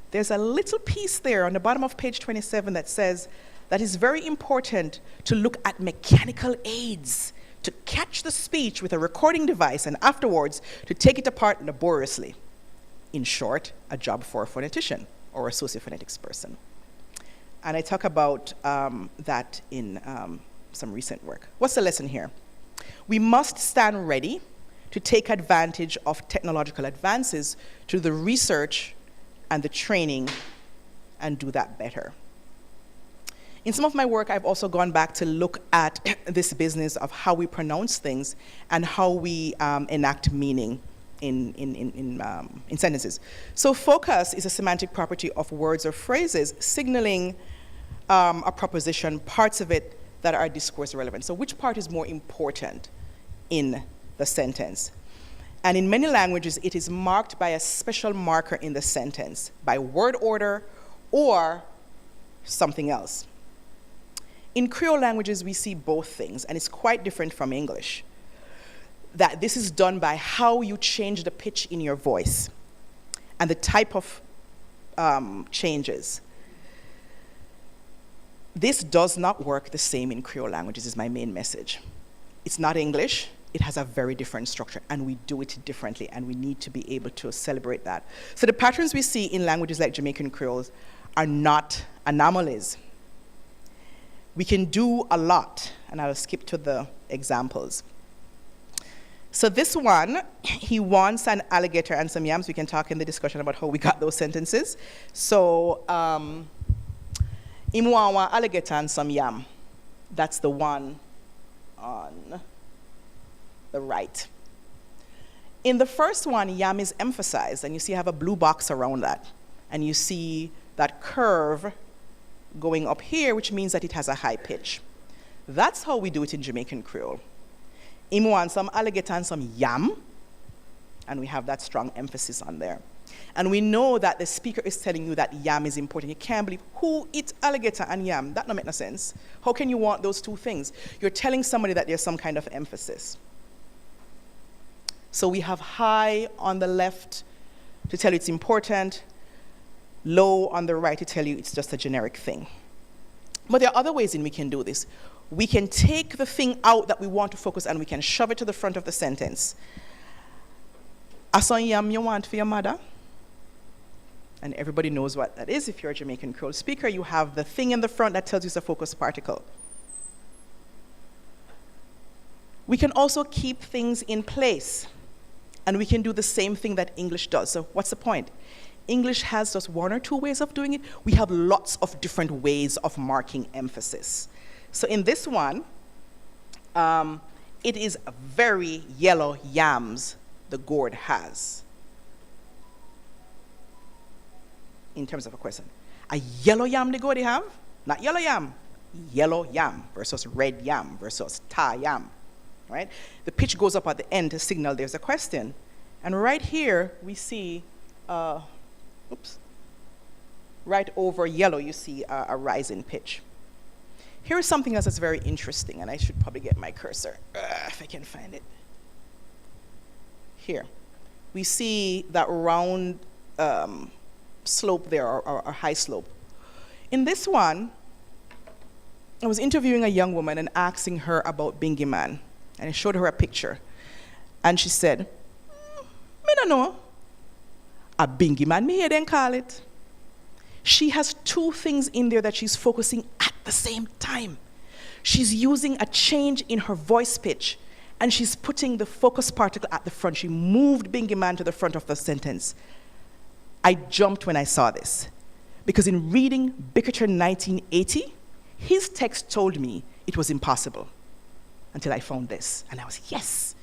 Speaker 4: there's a little piece there on the bottom of page 27 that says that it's very important to look at mechanical aids to catch the speech with a recording device and afterwards to take it apart laboriously. In short, a job for a phonetician or a sociophonetics person. And I talk about that in some recent work. What's the lesson here? We must stand ready to take advantage of technological advances to the research and the training and do that better. In some of my work, I've also gone back to look at this business of how we pronounce things and how we enact meaning in sentences. So focus is a semantic property of words or phrases signaling a proposition, parts of it that are discourse relevant. So which part is more important in the sentence? And in many languages, it is marked by a special marker in the sentence, by word order or something else. In Creole languages, we see both things, and it's quite different from English. That this is done by how you change the pitch in your voice and the type of changes. This does not work the same in Creole languages, is my main message. It's not English. It has a very different structure, and we do it differently, and we need to be able to celebrate that. So the patterns we see in languages like Jamaican Creoles are not anomalies. We can do a lot, and I'll skip to the examples. So this one, he wants an alligator and some yams. We can talk in the discussion about how we got those sentences. So, imwawa alligator and some yam. That's the one on the right. In the first one, yam is emphasized, and you see I have a blue box around that. And you see that curve going up here, which means that it has a high pitch. That's how we do it in Jamaican Creole. Imu want some alligator and some yam, and we have that strong emphasis on there. And we know that the speaker is telling you that yam is important. You can't believe who eats alligator and yam. That don't make no sense. How can you want those two things? You're telling somebody that there's some kind of emphasis. So we have high on the left to tell you it's important, low on the right to tell you it's just a generic thing. But there are other ways in we can do this. we can take the thing out that we want to focus and we can shove it to the front of the sentence. Asan yam you want for your mother? And everybody knows what that is. If you're a Jamaican Creole speaker, you have the thing in the front that tells you it's a focus particle. We can also keep things in place, and we can do the same thing that English does. So what's the point? English has just one or two ways of doing it. We have lots of different ways of marking emphasis. So in this one, it is very yellow yams the gourd has. In terms of a question. A yellow yam the gourd have? Not yellow yam versus red yam versus ta yam, right? The pitch goes up at the end to signal there's a question. And right here, we see, right over yellow, you see a rise in pitch. Here is something else that's very interesting, and I should probably get my cursor, if I can find it. Here, we see that round slope there, or high slope. In this one, I was interviewing a young woman and asking her about Bingy Man, and I showed her a picture. And she said, "Me don't know. A Bingy Man, me hear them call it." She has two things in there that she's focusing at the same time. She's using a change in her voice pitch, and she's putting the focus particle at the front. She moved Bingy Man to the front of the sentence. I jumped when I saw this, because in reading Bickerton 1980, his text told me it was impossible until I found this. And I was, yes,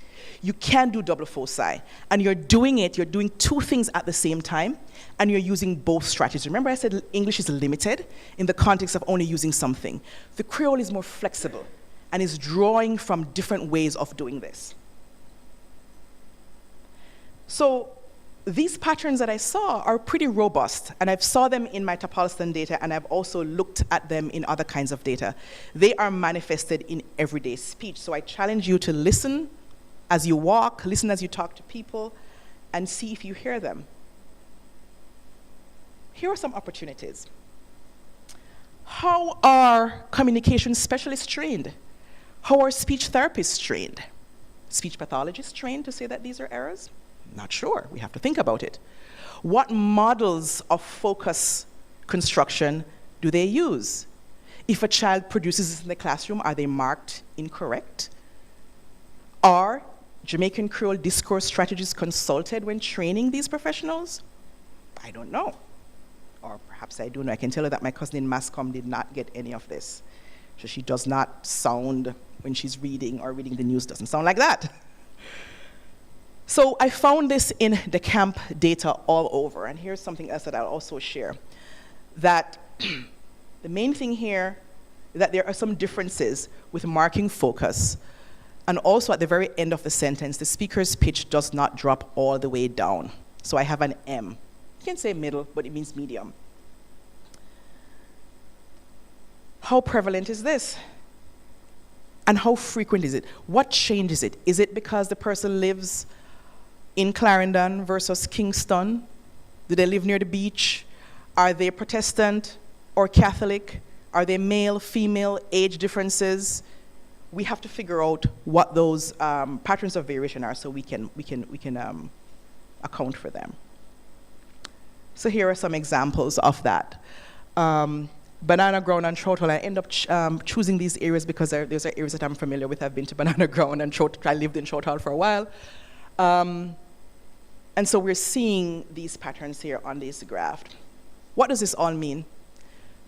Speaker 4: you can do double foci. And you're doing two things at the same time, and you're using both strategies. Remember I said English is limited in the context of only using something. The Creole is more flexible and is drawing from different ways of doing this. So these patterns that I saw are pretty robust, and I've saw them in my Topoliston data, and I've also looked at them in other kinds of data. They are manifested in everyday speech. So I challenge you to listen as you walk, listen as you talk to people, and see if you hear them. Here are some opportunities. How are communication specialists trained? How are speech therapists trained? Speech pathologists trained to say that these are errors? Not sure. We have to think about it. What models of focus construction do they use? If a child produces this in the classroom, are they marked incorrect? Are Jamaican Creole discourse strategists consulted when training these professionals? I don't know. Or perhaps I do know. I can tell you that my cousin in Masscom did not get any of this. So she does not sound, when she's reading or reading the news, doesn't sound like that. So I found this in the camp data all over, and here's something else that I'll also share. That the main thing here is that there are some differences with marking focus, and also at the very end of the sentence, the speaker's pitch does not drop all the way down. So I have an M. You can say middle, but it means medium. How prevalent is this? And how frequent is it? What changes it? Is it because the person lives in Clarendon versus Kingston? Do they live near the beach? Are they Protestant or Catholic? Are they male, female, age differences? We have to figure out what those patterns of variation are so we can account for them. So here are some examples of that. Banana Ground and Trout Hall. I end up choosing these areas because those are areas that I'm familiar with. I've been to Banana Ground and I lived in Trout Hall for a while. And so we're seeing these patterns here on this graph. What does this all mean?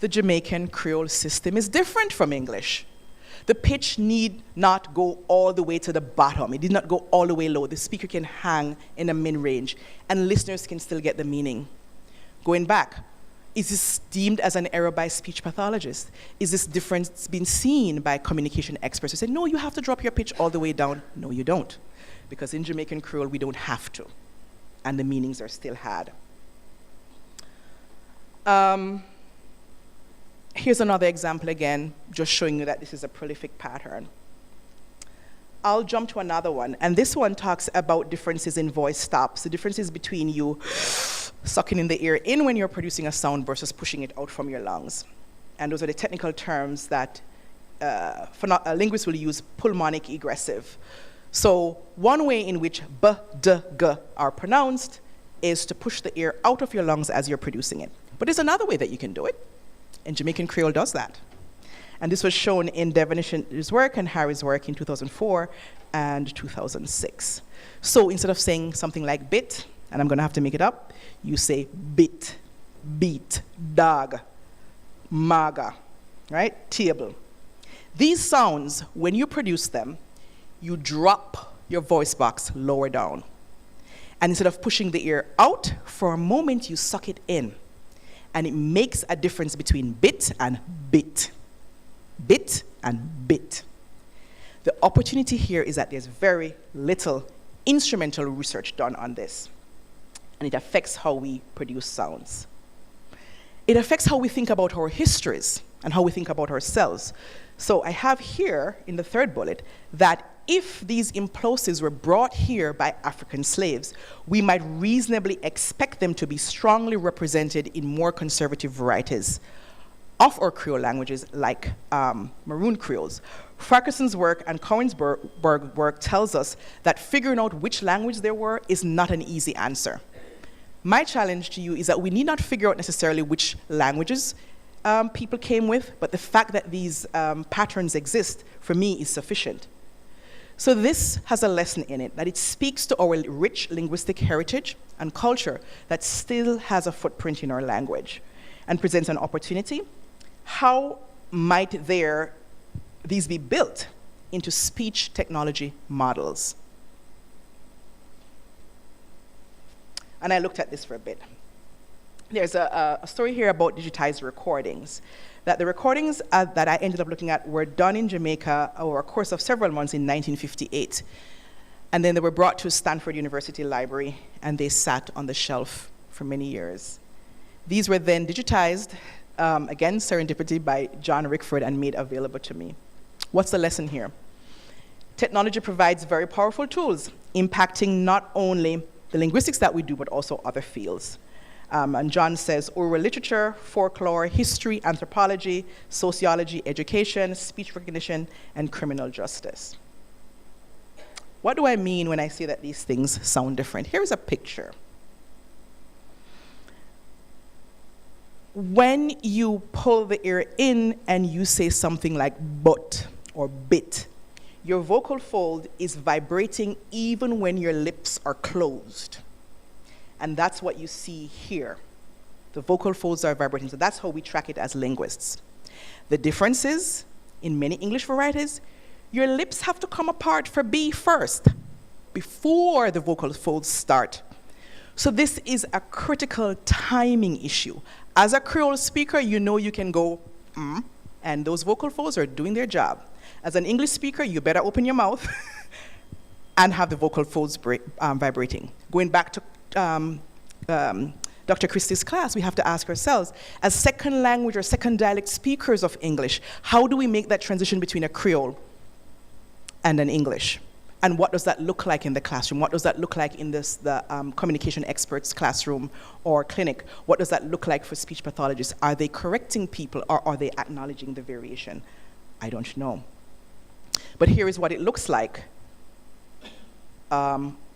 Speaker 4: The Jamaican Creole system is different from English. The pitch need not go all the way to the bottom. It did not go all the way low. The speaker can hang in a mid-range, and listeners can still get the meaning. Going back, is this deemed as an error by speech pathologists? Is this difference been seen by communication experts who say, no, you have to drop your pitch all the way down? No, you don't. Because in Jamaican Creole, we don't have to. And the meanings are still had. Here's another example again, just showing you that this is a prolific pattern. I'll jump to another one. And this one talks about differences in voice stops, the differences between you sucking in the air in when you're producing a sound versus pushing it out from your lungs. And those are the technical terms that linguists will use pulmonic egressive. So one way in which b, d, g are pronounced is to push the air out of your lungs as you're producing it. But there's another way that you can do it, and Jamaican Creole does that. And this was shown in Devonish's work and Harry's work in 2004 and 2006. So instead of saying something like bit, and I'm gonna have to make it up, you say bit, beat, dog, maga, right? Table. These sounds, when you produce them, you drop your voice box lower down. And instead of pushing the air out, for a moment you suck it in. And it makes a difference between bit and bit. Bit and bit. The opportunity here is that there's very little instrumental research done on this. And it affects how we produce sounds. It affects how we think about our histories and how we think about ourselves. So I have here in the third bullet that if these implosives were brought here by African slaves, we might reasonably expect them to be strongly represented in more conservative varieties of our Creole languages, like Maroon Creoles. Farquharson's work and Kouwenberg work tells us that figuring out which language there were is not an easy answer. My challenge to you is that we need not figure out necessarily which languages people came with, but the fact that these patterns exist, for me, is sufficient. So this has a lesson in it, that it speaks to our rich linguistic heritage and culture that still has a footprint in our language and presents an opportunity. How might these be built into speech technology models? And I looked at this for a bit. There's a story here about digitized recordings. That the recordings that I ended up looking at were done in Jamaica over a course of several months in 1958. And then they were brought to Stanford University Library, and they sat on the shelf for many years. These were then digitized, again, serendipity, by John Rickford, and made available to me. What's the lesson here? Technology provides very powerful tools, impacting not only the linguistics that we do, but also other fields. And John says, oral literature, folklore, history, anthropology, sociology, education, speech recognition, and criminal justice. What do I mean when I say that these things sound different? Here's a picture. When you pull the air in and you say something like but or bit, your vocal fold is vibrating even when your lips are closed. And that's what you see here. The vocal folds are vibrating, so that's how we track it as linguists. The difference is, in many English varieties, your lips have to come apart for B first, before the vocal folds start. So this is a critical timing issue. As a Creole speaker, you know you can go, and those vocal folds are doing their job. As an English speaker, you better open your mouth and have the vocal folds vibrating. Going back to Dr. Christie's class, we have to ask ourselves, as second language or second dialect speakers of English, how do we make that transition between a Creole and an English? And what does that look like in the classroom? What does that look like in the communication experts classroom or clinic? What does that look like for speech pathologists? Are they correcting people, or are they acknowledging the variation? I don't know. But here is what it looks like.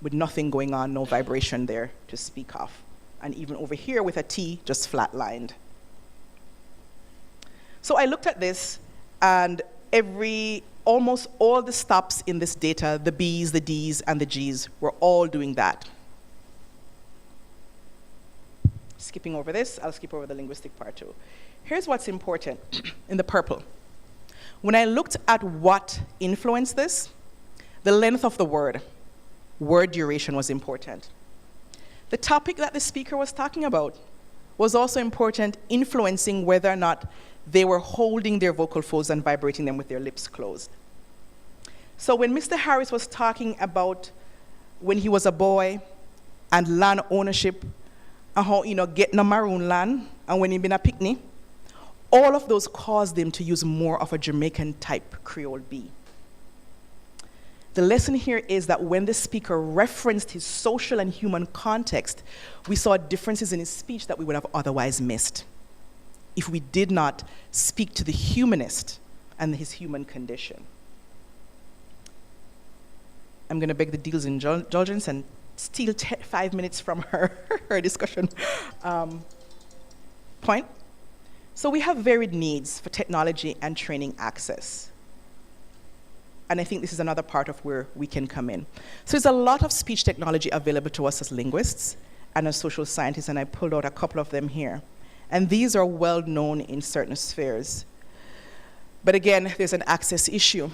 Speaker 4: With nothing going on, no vibration there to speak of. And even over here with a T, just flatlined. So I looked at this, and almost all the stops in this data, the B's, the D's, and the G's, were all doing that. Skipping over this, I'll skip over the linguistic part too. Here's what's important in the purple. When I looked at what influenced this, the length of the word duration was important. The topic that the speaker was talking about was also important, influencing whether or not they were holding their vocal folds and vibrating them with their lips closed. So when Mr. Harris was talking about when he was a boy and land ownership, and how, getting a maroon land, and when he been a picnic, all of those caused him to use more of a Jamaican type Creole B. The lesson here is that when the speaker referenced his social and human context, we saw differences in his speech that we would have otherwise missed if we did not speak to the humanist and his human condition. I'm going to beg the deal's indulgence and steal 5 minutes from her discussion point. So we have varied needs for technology and training access. And I think this is another part of where we can come in. So there's a lot of speech technology available to us as linguists and as social scientists, and I pulled out a couple of them here. And these are well known in certain spheres. But again, there's an access issue.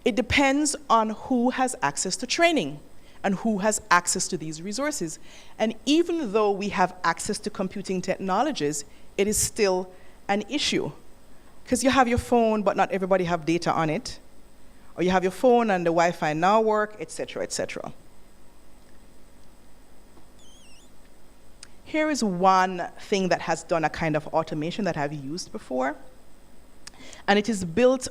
Speaker 4: It depends on who has access to training and who has access to these resources. And even though we have access to computing technologies, it is still an issue. Because you have your phone, but not everybody have data on it. Or you have your phone and the Wi-Fi now work, et cetera, et cetera. Here is one thing that has done a kind of automation that I've used before. And it is built,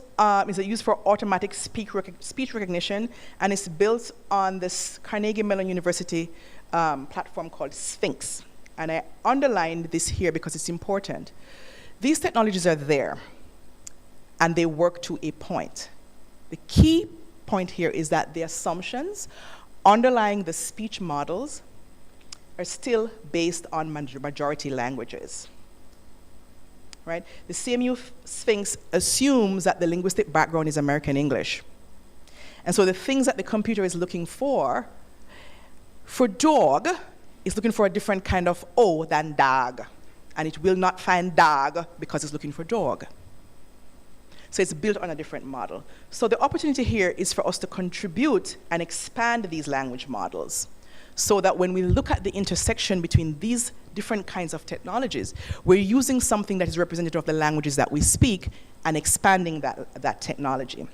Speaker 4: is used for automatic speech recognition, and it's built on this Carnegie Mellon University platform called Sphinx. And I underlined this here because it's important. These technologies are there, and they work to a point. The key point here is that the assumptions underlying the speech models are still based on majority languages. Right? The CMU Sphinx assumes that the linguistic background is American English. And so the things that the computer is looking for dog, it's looking for a different kind of O than dog. And it will not find dog because it's looking for dog. So it's built on a different model. So the opportunity here is for us to contribute and expand these language models, so that when we look at the intersection between these different kinds of technologies, we're using something that is representative of the languages that we speak and expanding that technology.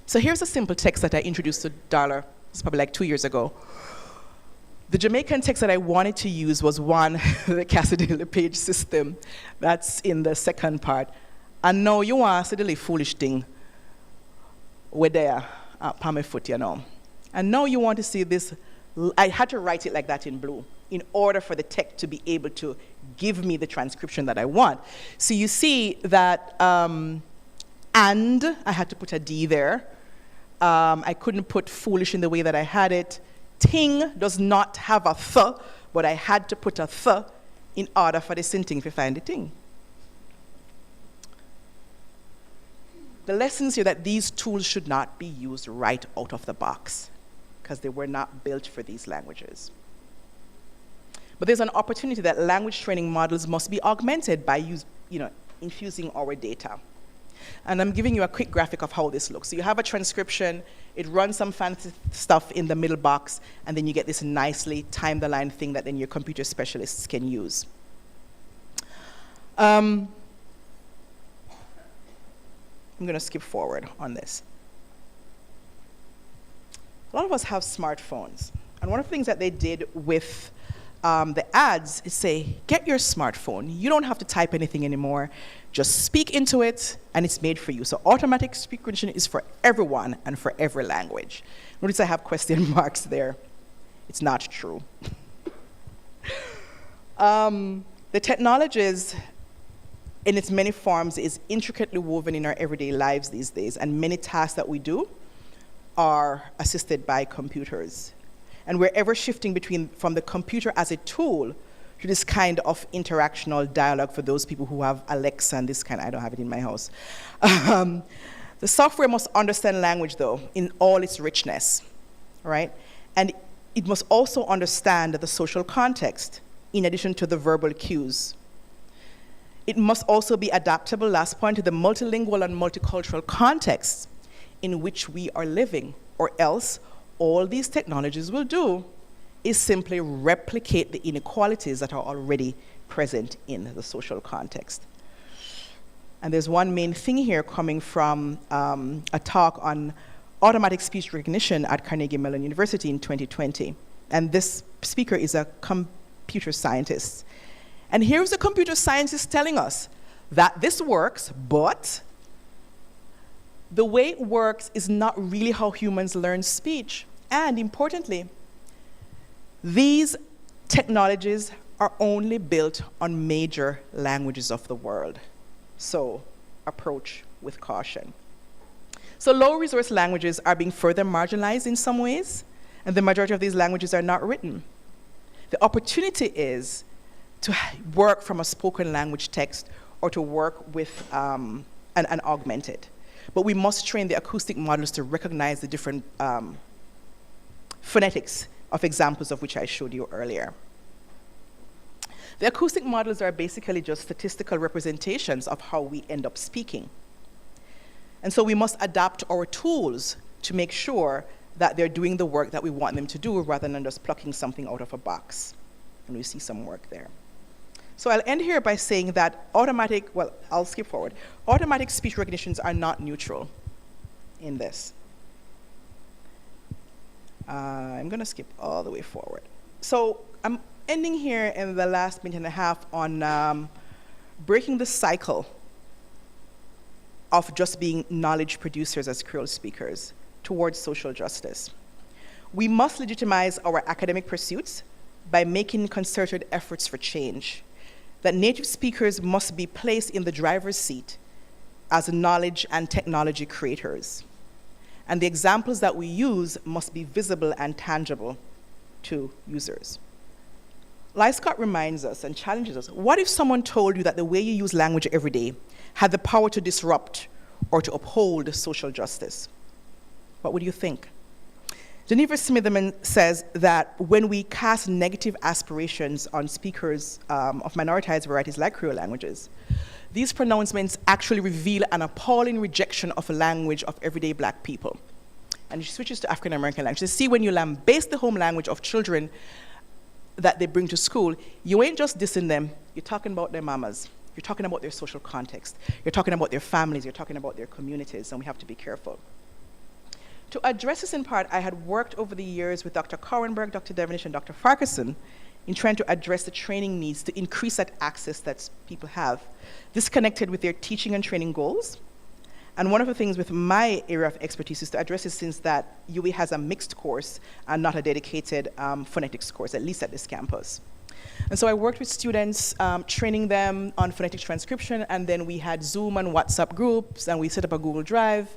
Speaker 4: So here's a simple text that I introduced to Darla, it's probably like 2 years ago. The Jamaican text that I wanted to use was one, the Cassidy-LePage system. That's in the second part. And now you want to see the foolish thing with there, palm my foot, you know. And now you want to see this. I had to write it like that in blue in order for the text to be able to give me the transcription that I want. So you see that, and I had to put a D there. I couldn't put foolish in the way that I had it. Ting does not have a th, but I had to put a th in order for the syntax to find the ting. The lessons here that these tools should not be used right out of the box, because they were not built for these languages. But there's an opportunity that language training models must be augmented by infusing our data. And I'm giving you a quick graphic of how this looks. So you have a transcription, it runs some fancy stuff in the middle box, and then you get this nicely time-the-line thing that then your computer specialists can use. I'm going to skip forward on this. A lot of us have smartphones. And one of the things that they did with the ads is say, get your smartphone. You don't have to type anything anymore. Just speak into it, and it's made for you. So automatic speech recognition is for everyone and for every language. Notice I have question marks there. It's not true. The technologies, in its many forms, is intricately woven in our everyday lives these days, and many tasks that we do are assisted by computers. And we're ever shifting from the computer as a tool to this kind of interactional dialogue for those people who have Alexa and this kind. I don't have it in my house. The software must understand language, though, in all its richness, right? And it must also understand the social context, in addition to the verbal cues. It must also be adaptable, last point, to the multilingual and multicultural contexts in which we are living, or else all these technologies will do is simply replicate the inequalities that are already present in the social context. And there's one main thing here coming from a talk on automatic speech recognition at Carnegie Mellon University in 2020. And this speaker is a computer scientist. And here's the computer scientist telling us that this works, but the way it works is not really how humans learn speech. And importantly, these technologies are only built on major languages of the world. So approach with caution. So low-resource languages are being further marginalized in some ways, and the majority of these languages are not written. The opportunity is to work from a spoken language text or to work with and augment it. But we must train the acoustic models to recognize the different phonetics of examples of which I showed you earlier. The acoustic models are basically just statistical representations of how we end up speaking. And so we must adapt our tools to make sure that they're doing the work that we want them to do rather than just plucking something out of a box. And we see some work there. So I'll end here by saying that I'll skip forward. Automatic speech recognitions are not neutral in this. I'm gonna skip all the way forward. So I'm ending here in the last minute and a half on breaking the cycle of just being knowledge producers as Creole speakers towards social justice. We must legitimize our academic pursuits by making concerted efforts for change. That native speakers must be placed in the driver's seat as knowledge and technology creators. And the examples that we use must be visible and tangible to users. Lyscott reminds us and challenges us, what if someone told you that the way you use language every day had the power to disrupt or to uphold social justice? What would you think? Geneva Smitherman says that when we cast negative aspirations on speakers of minoritized varieties like Creole languages, these pronouncements actually reveal an appalling rejection of a language of everyday Black people. And she switches to African American language. See, when you lambaste the home language of children that they bring to school, you ain't just dissing them, you're talking about their mamas. You're talking about their social context. You're talking about their families. You're talking about their communities, and we have to be careful. To address this in part, I had worked over the years with Dr. Kouwenberg, Dr. Devenish, and Dr. Farquharson in trying to address the training needs to increase that access that people have. This connected with their teaching and training goals. And one of the things with my area of expertise is to address it since that UWI has a mixed course and not a dedicated phonetics course, at least at this campus. And so I worked with students, training them on phonetic transcription, and then we had Zoom and WhatsApp groups, and we set up a Google Drive,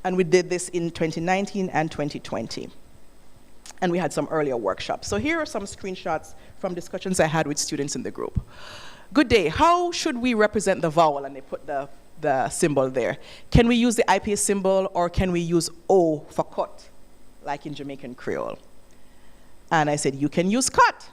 Speaker 4: and we did this in 2019 and 2020. And we had some earlier workshops. So here are some screenshots from discussions I had with students in the group. Good day, how should we represent the vowel? And they put the symbol there. Can we use the IPA symbol, or can we use O for cut, like in Jamaican Creole? And I said, you can use cut.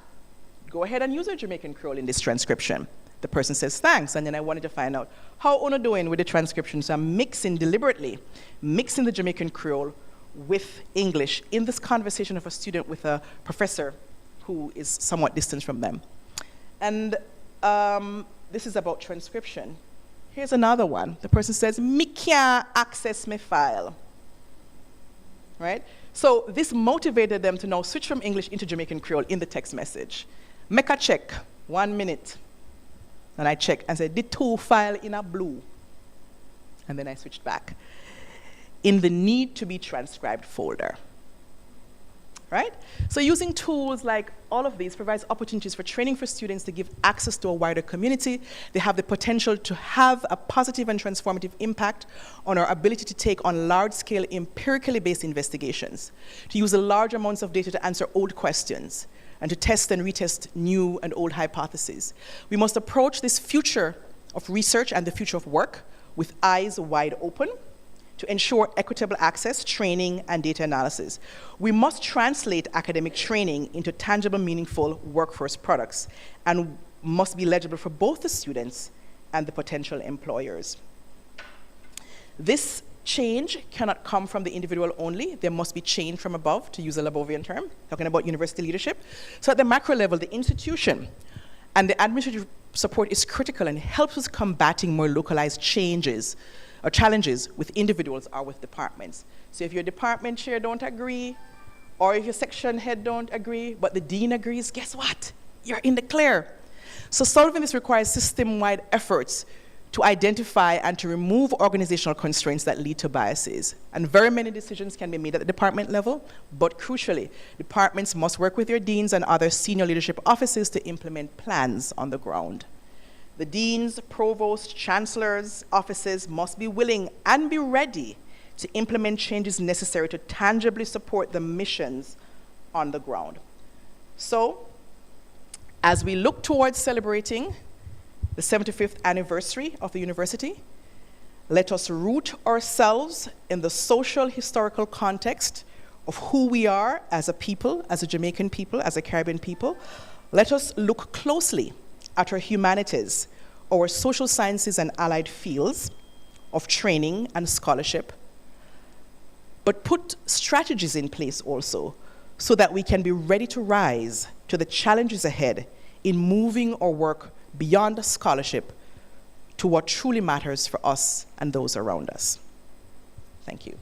Speaker 4: Go ahead and use a Jamaican Creole in this transcription. The person says, thanks. And then I wanted to find out, how Una doing with the transcription? So I'm deliberately mixing the Jamaican Creole with English in this conversation of a student with a professor who is somewhat distant from them. And this is about transcription. Here's another one. The person says, me can't access my file. Right? So this motivated them to now switch from English into Jamaican Creole in the text message. Make a check, 1 minute. And I checked and said, the two file in a blue. And then I switched back. In the need to be transcribed folder. Right? So using tools like all of these provides opportunities for training for students to give access to a wider community. They have the potential to have a positive and transformative impact on our ability to take on large-scale empirically based investigations, to use large amounts of data to answer old questions, and to test and retest new and old hypotheses. We must approach this future of research and the future of work with eyes wide open to ensure equitable access, training, and data analysis. We must translate academic training into tangible, meaningful workforce products and must be legible for both the students and the potential employers. This change cannot come from the individual only. There must be change from above, to use a Lebovian term, talking about university leadership. So at the macro level, the institution and the administrative support is critical and helps us combating more localized changes or challenges with individuals or with departments. So if your department chair don't agree, or if your section head don't agree, but the dean agrees, guess what? You're in the clear. So solving this requires system-wide efforts to identify and to remove organizational constraints that lead to biases. And very many decisions can be made at the department level, but crucially, departments must work with their deans and other senior leadership offices to implement plans on the ground. The deans, provosts, chancellors' offices must be willing and be ready to implement changes necessary to tangibly support the missions on the ground. So, as we look towards celebrating the 75th anniversary of the university, let us root ourselves in the social historical context of who we are as a people, as a Jamaican people, as a Caribbean people. Let us look closely at our humanities, our social sciences and allied fields of training and scholarship, but put strategies in place also so that we can be ready to rise to the challenges ahead in moving our work beyond scholarship to what truly matters for us and those around us. Thank you.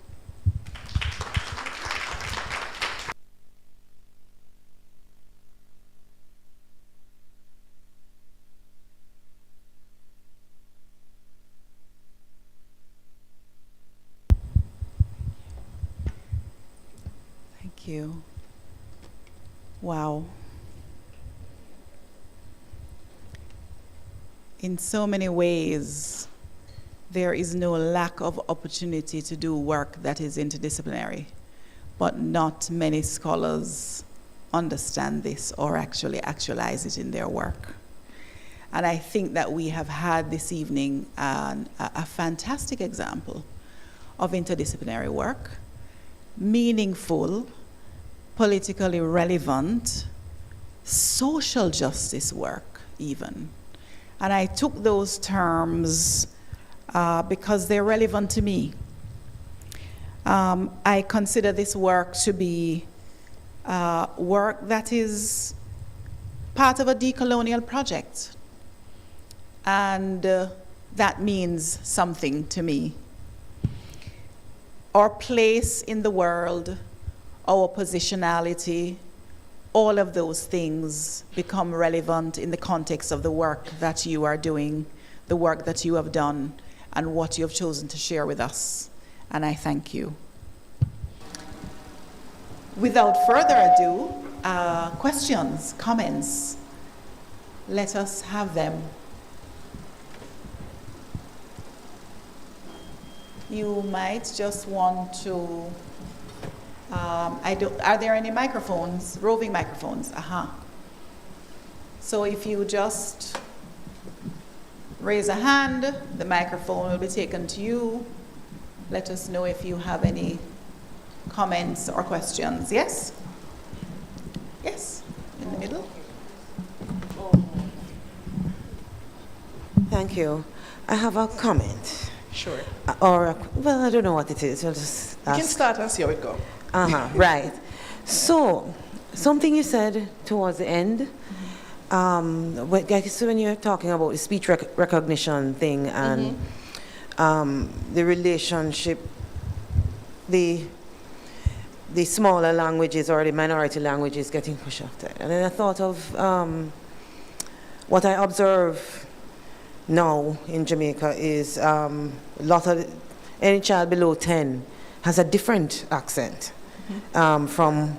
Speaker 1: Thank you. Wow. In so many ways, there is no lack of opportunity to do work that is interdisciplinary, but not many scholars understand this or actually actualize it in their work. And I think that we have had this evening a fantastic example of interdisciplinary work, meaningful, politically relevant, social justice work even. And I took those terms because they're relevant to me. I consider this work to be work that is part of a decolonial project. And that means something to me. Our place in the world, our positionality, all of those things become relevant in the context of the work that you are doing, the work that you have done, and what you have chosen to share with us. And I thank you. Without further ado, questions, comments, let us have them. You might just want to, are there any microphones, roving microphones? So if you just raise a hand, the microphone will be taken to you. Let us know if you have any comments or questions. Yes? Yes, in the middle.
Speaker 5: Thank you. I have a comment.
Speaker 4: Sure.
Speaker 5: Well, I don't know what it is. I'll just ask.
Speaker 4: You can start and see how it goes.
Speaker 5: Right. So, something you said towards the end, I guess when you're talking about the speech recognition thing and the relationship, the smaller languages or the minority languages getting pushed off there. And then I thought of what I observe now in Jamaica is a lot of any child below 10 has a different accent from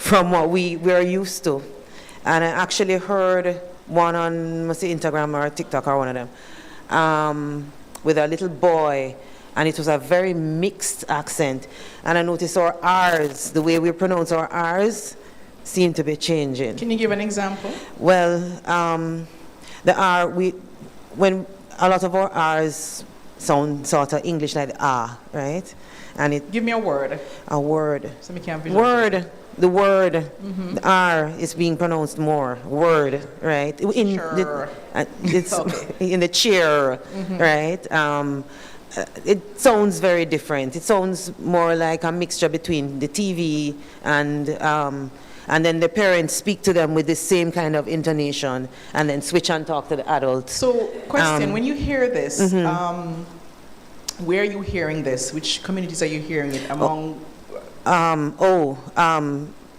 Speaker 5: what we're used to. And I actually heard one on Instagram or TikTok or one of them with a little boy, and it was a very mixed accent. And I noticed our R's, the way we pronounce our R's, seem to be changing.
Speaker 4: Can you give an example?
Speaker 5: Well, the R, when a lot of our R's sound sort of English like the ah, right? And it.
Speaker 4: Give me a word.
Speaker 5: A word.
Speaker 4: So we can visualize.
Speaker 5: Word. The word. The R is being pronounced more. Word, right? In
Speaker 4: sure.
Speaker 5: It's
Speaker 4: okay.
Speaker 5: In the chair, right? It sounds very different. It sounds more like a mixture between the TV and then the parents speak to them with the same kind of intonation and then switch and talk to the adults.
Speaker 4: So, question, when you hear this, where are you hearing this? Which communities are you hearing it among?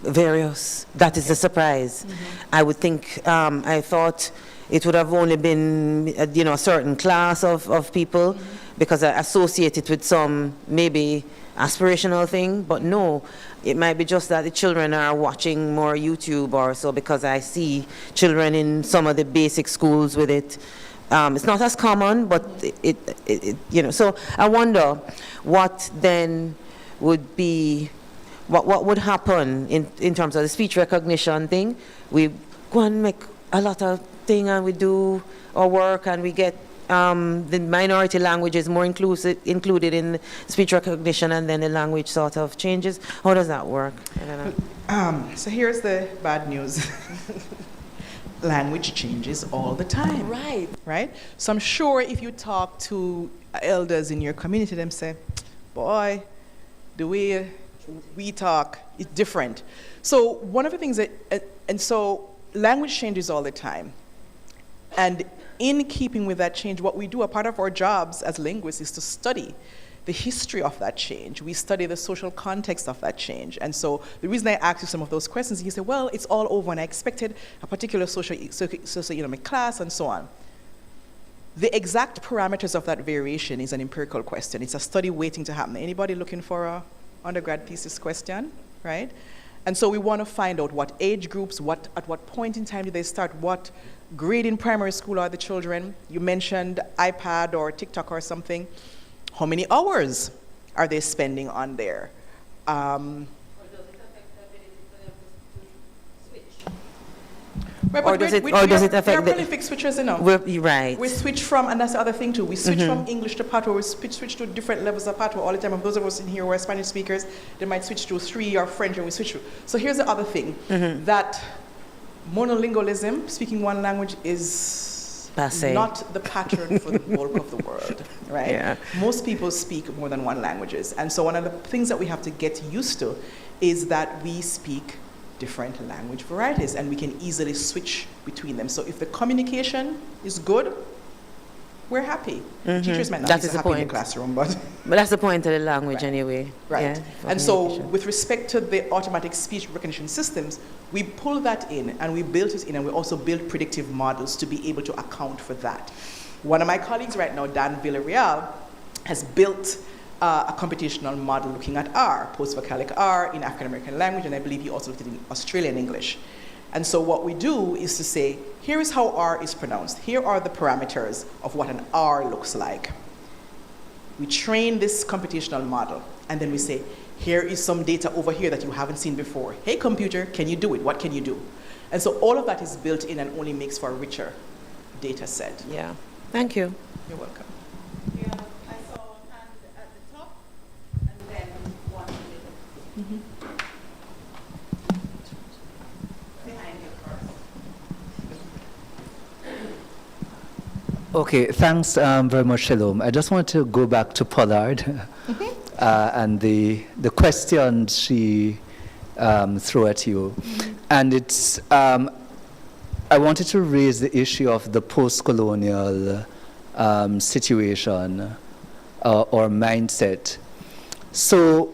Speaker 5: Various. That is a surprise. I would think, I thought it would have only been, a certain class of people because I associate it with some maybe aspirational thing, but no, it might be just that the children are watching more YouTube or so, because I see children in some of the basic schools with it. It's not as common, but so I wonder what then would be, what would happen in terms of the speech recognition thing. We go and make a lot of things, and we do our work, and we get the minority languages more included in speech recognition, and then the language sort of changes. How does that work? I don't know.
Speaker 4: So here's the bad news. Language changes all the time.
Speaker 5: Right.
Speaker 4: Right? So I'm sure if you talk to elders in your community, them say, boy, the way we talk is different. So one of the things and so language changes all the time. And in keeping with that change, what we do, a part of our jobs as linguists is to study the history of that change. We study the social context of that change. And so the reason I asked you some of those questions, you say, well, it's all over, and I expected a particular socioeconomic class and so on. The exact parameters of that variation is an empirical question. It's a study waiting to happen. Anybody looking for an undergrad thesis question, right? And so we want to find out what age groups, at what point in time do they start, what grade in primary school are the children. You mentioned iPad or TikTok or something. How many hours are they spending on there?
Speaker 2: Or does it affect the ability for them to switch?
Speaker 4: Right,
Speaker 5: Or does it affect
Speaker 4: we're
Speaker 5: the-
Speaker 4: prolific switchers, you know.
Speaker 5: You're right.
Speaker 4: We switch from, and that's the other thing too, we switch from English to Patois, we switch to different levels of Patois all the time. And those of us in here who are Spanish speakers, they might switch to 3 or French, and we switch to. So here's the other thing, that monolingualism, speaking one language, is
Speaker 5: Passé.
Speaker 4: not the pattern for the bulk of the world, right?
Speaker 5: Yeah.
Speaker 4: Most people speak more than one languages. And so one of the things that we have to get used to is that we speak different language varieties, and we can easily switch between them. So if the communication is good, we're happy. Teachers might not
Speaker 5: That
Speaker 4: be
Speaker 5: is
Speaker 4: so
Speaker 5: the
Speaker 4: happy in the
Speaker 5: point.
Speaker 4: classroom, but
Speaker 5: But that's the point of the language
Speaker 4: Right.
Speaker 5: anyway.
Speaker 4: right.
Speaker 5: Yeah,
Speaker 4: And so
Speaker 5: communication.
Speaker 4: with respect to the automatic speech recognition systems, we pull that in, and we built it in, and we also build predictive models to be able to account for that. One of my colleagues right now, Dan Villarreal, has built a computational model looking at R, post-vocalic R in African American language, and I believe he also looked at it in Australian English. And so what we do is to say, here is how R is pronounced. Here are the parameters of what an R looks like. We train this computational model, and then we say, here is some data over here that you haven't seen before. Hey, computer, can you do it? What can you do? And so all of that is built in and only makes for a richer data set.
Speaker 5: Yeah. Thank you.
Speaker 4: You're welcome.
Speaker 1: Yeah, I saw a hand at the top, and then one in the middle. Behind you first.
Speaker 3: Okay, thanks very much, Shelome. I just want to go back to Pollard and the question she threw at you. And it's, I wanted to raise the issue of the post-colonial situation or mindset. So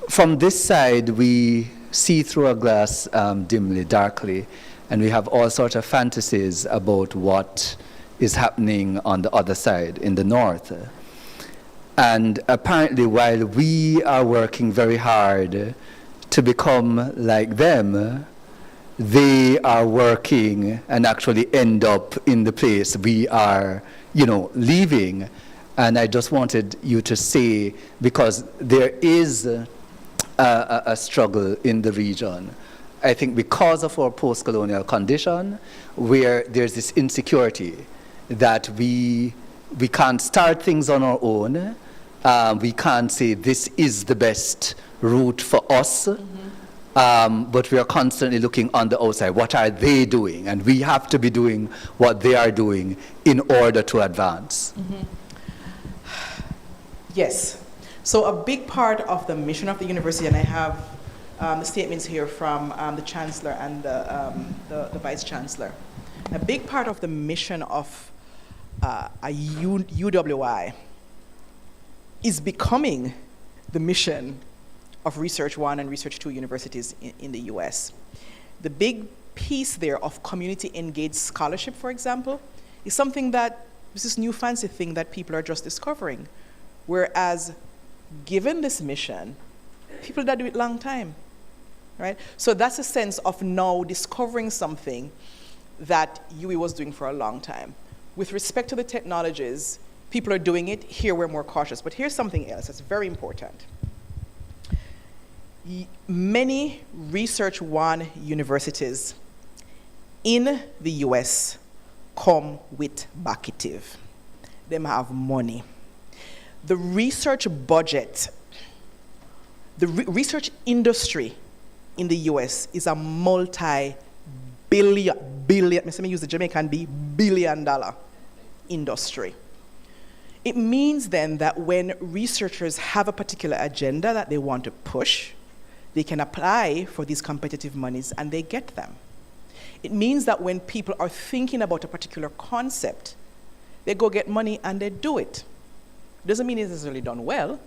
Speaker 3: from this side, we see through a glass dimly, darkly, and we have all sorts of fantasies about what is happening on the other side, in the north. And apparently, while we are working very hard to become like them, they are working and actually end up in the place we are, leaving. And I just wanted you to say, because there is a struggle in the region, I think because of our post-colonial condition, where there's this insecurity that we can't start things on our own, we can't say this is the best route for us, but we are constantly looking on the outside. What are they doing? And we have to be doing what they are doing in order to advance.
Speaker 4: Yes. So a big part of the mission of the university, and I have the statements here from the chancellor and the vice chancellor. A big part of the mission of UWI is becoming the mission of Research 1 and Research 2 universities in the US. The big piece there of community engaged scholarship, for example, is something that is this new fancy thing that people are just discovering. Whereas, given this mission, people that do it long time, right? So that's a sense of now discovering something that UE was doing for a long time. with respect to the technologies, people are doing it. Here we're more cautious. But here's something else that's very important. Many Research One universities in the US come with backative. Them have money. The research budget, the research industry in the US is a multi-billion, let me use the Jamaican B, billion-dollar industry. It means then that when researchers have a particular agenda that they want to push, they can apply for these competitive monies and they get them. It means that when people are thinking about a particular concept, they go get money and they do it. Doesn't mean it's necessarily done well,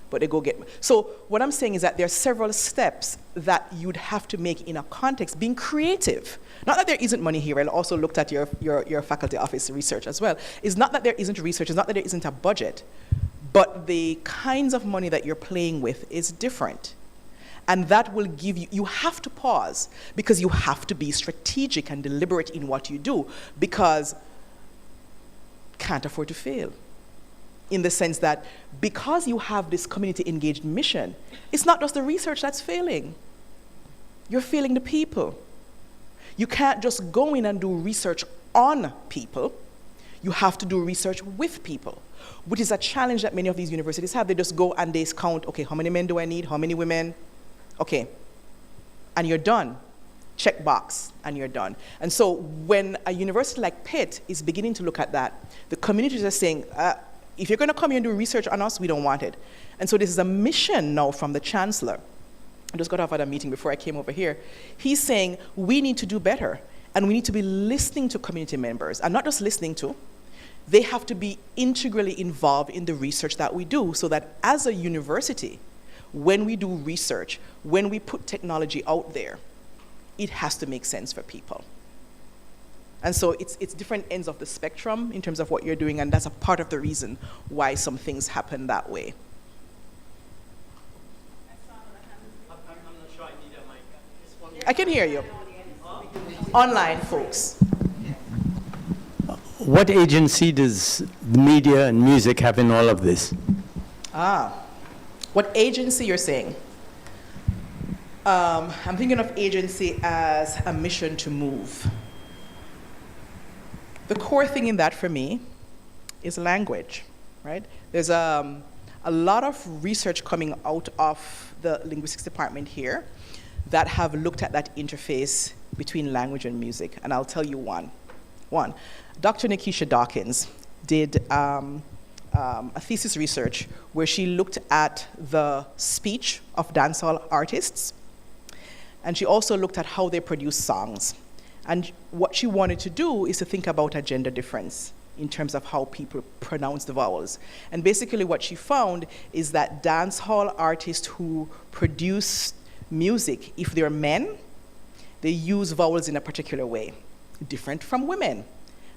Speaker 4: but they go get. So what I'm saying is that there are several steps that you'd have to make in a context, being creative. Not that there isn't money here. I also looked at your faculty office research as well. It's not that there isn't research, it's not that there isn't a budget, but the kinds of money that you're playing with is different. And that will give you, you have to pause because you have to be strategic and deliberate in what you do because can't afford to fail. In the sense that because you have this community engaged mission, it's not just the research that's failing. You're failing the people. You can't just go in and do research on people. You have to do research with people, which is a challenge that many of these universities have. They just go and they count, okay, how many men do I need? How many women? Okay, and you're done. Check box, and you're done. And so when a university like Pitt is beginning to look at that, the communities are saying, if you're going to come here and do research on us, we don't want it. And so this is a mission now from the chancellor. I just got off at a meeting before I came over here. He's saying we need to do better, and we need to be listening to community members, and not just listening to, they have to be integrally involved in the research that we do, so that as a university, when we do research, when we put technology out there, it has to make sense for people. And so it's different ends of the spectrum in terms of what you're doing, and that's a part of the reason why some things happen that way.
Speaker 6: I'm not sure I need a mic.
Speaker 4: I can hear you. Online, folks.
Speaker 6: What agency does the media and music have in all of this?
Speaker 4: What agency you're saying? I'm thinking of agency as a mission to move. The core thing in that for me is language, right? There's a lot of research coming out of the linguistics department here that have looked at that interface between language and music, and I'll tell you one. Dr. Nikisha Dawkins did a thesis research where she looked at the speech of dancehall artists, and she also looked at how they produce songs. And what she wanted to do is to think about a gender difference in terms of how people pronounce the vowels. And basically what she found is that dancehall artists who produce music, if they're men, they use vowels in a particular way, different from women.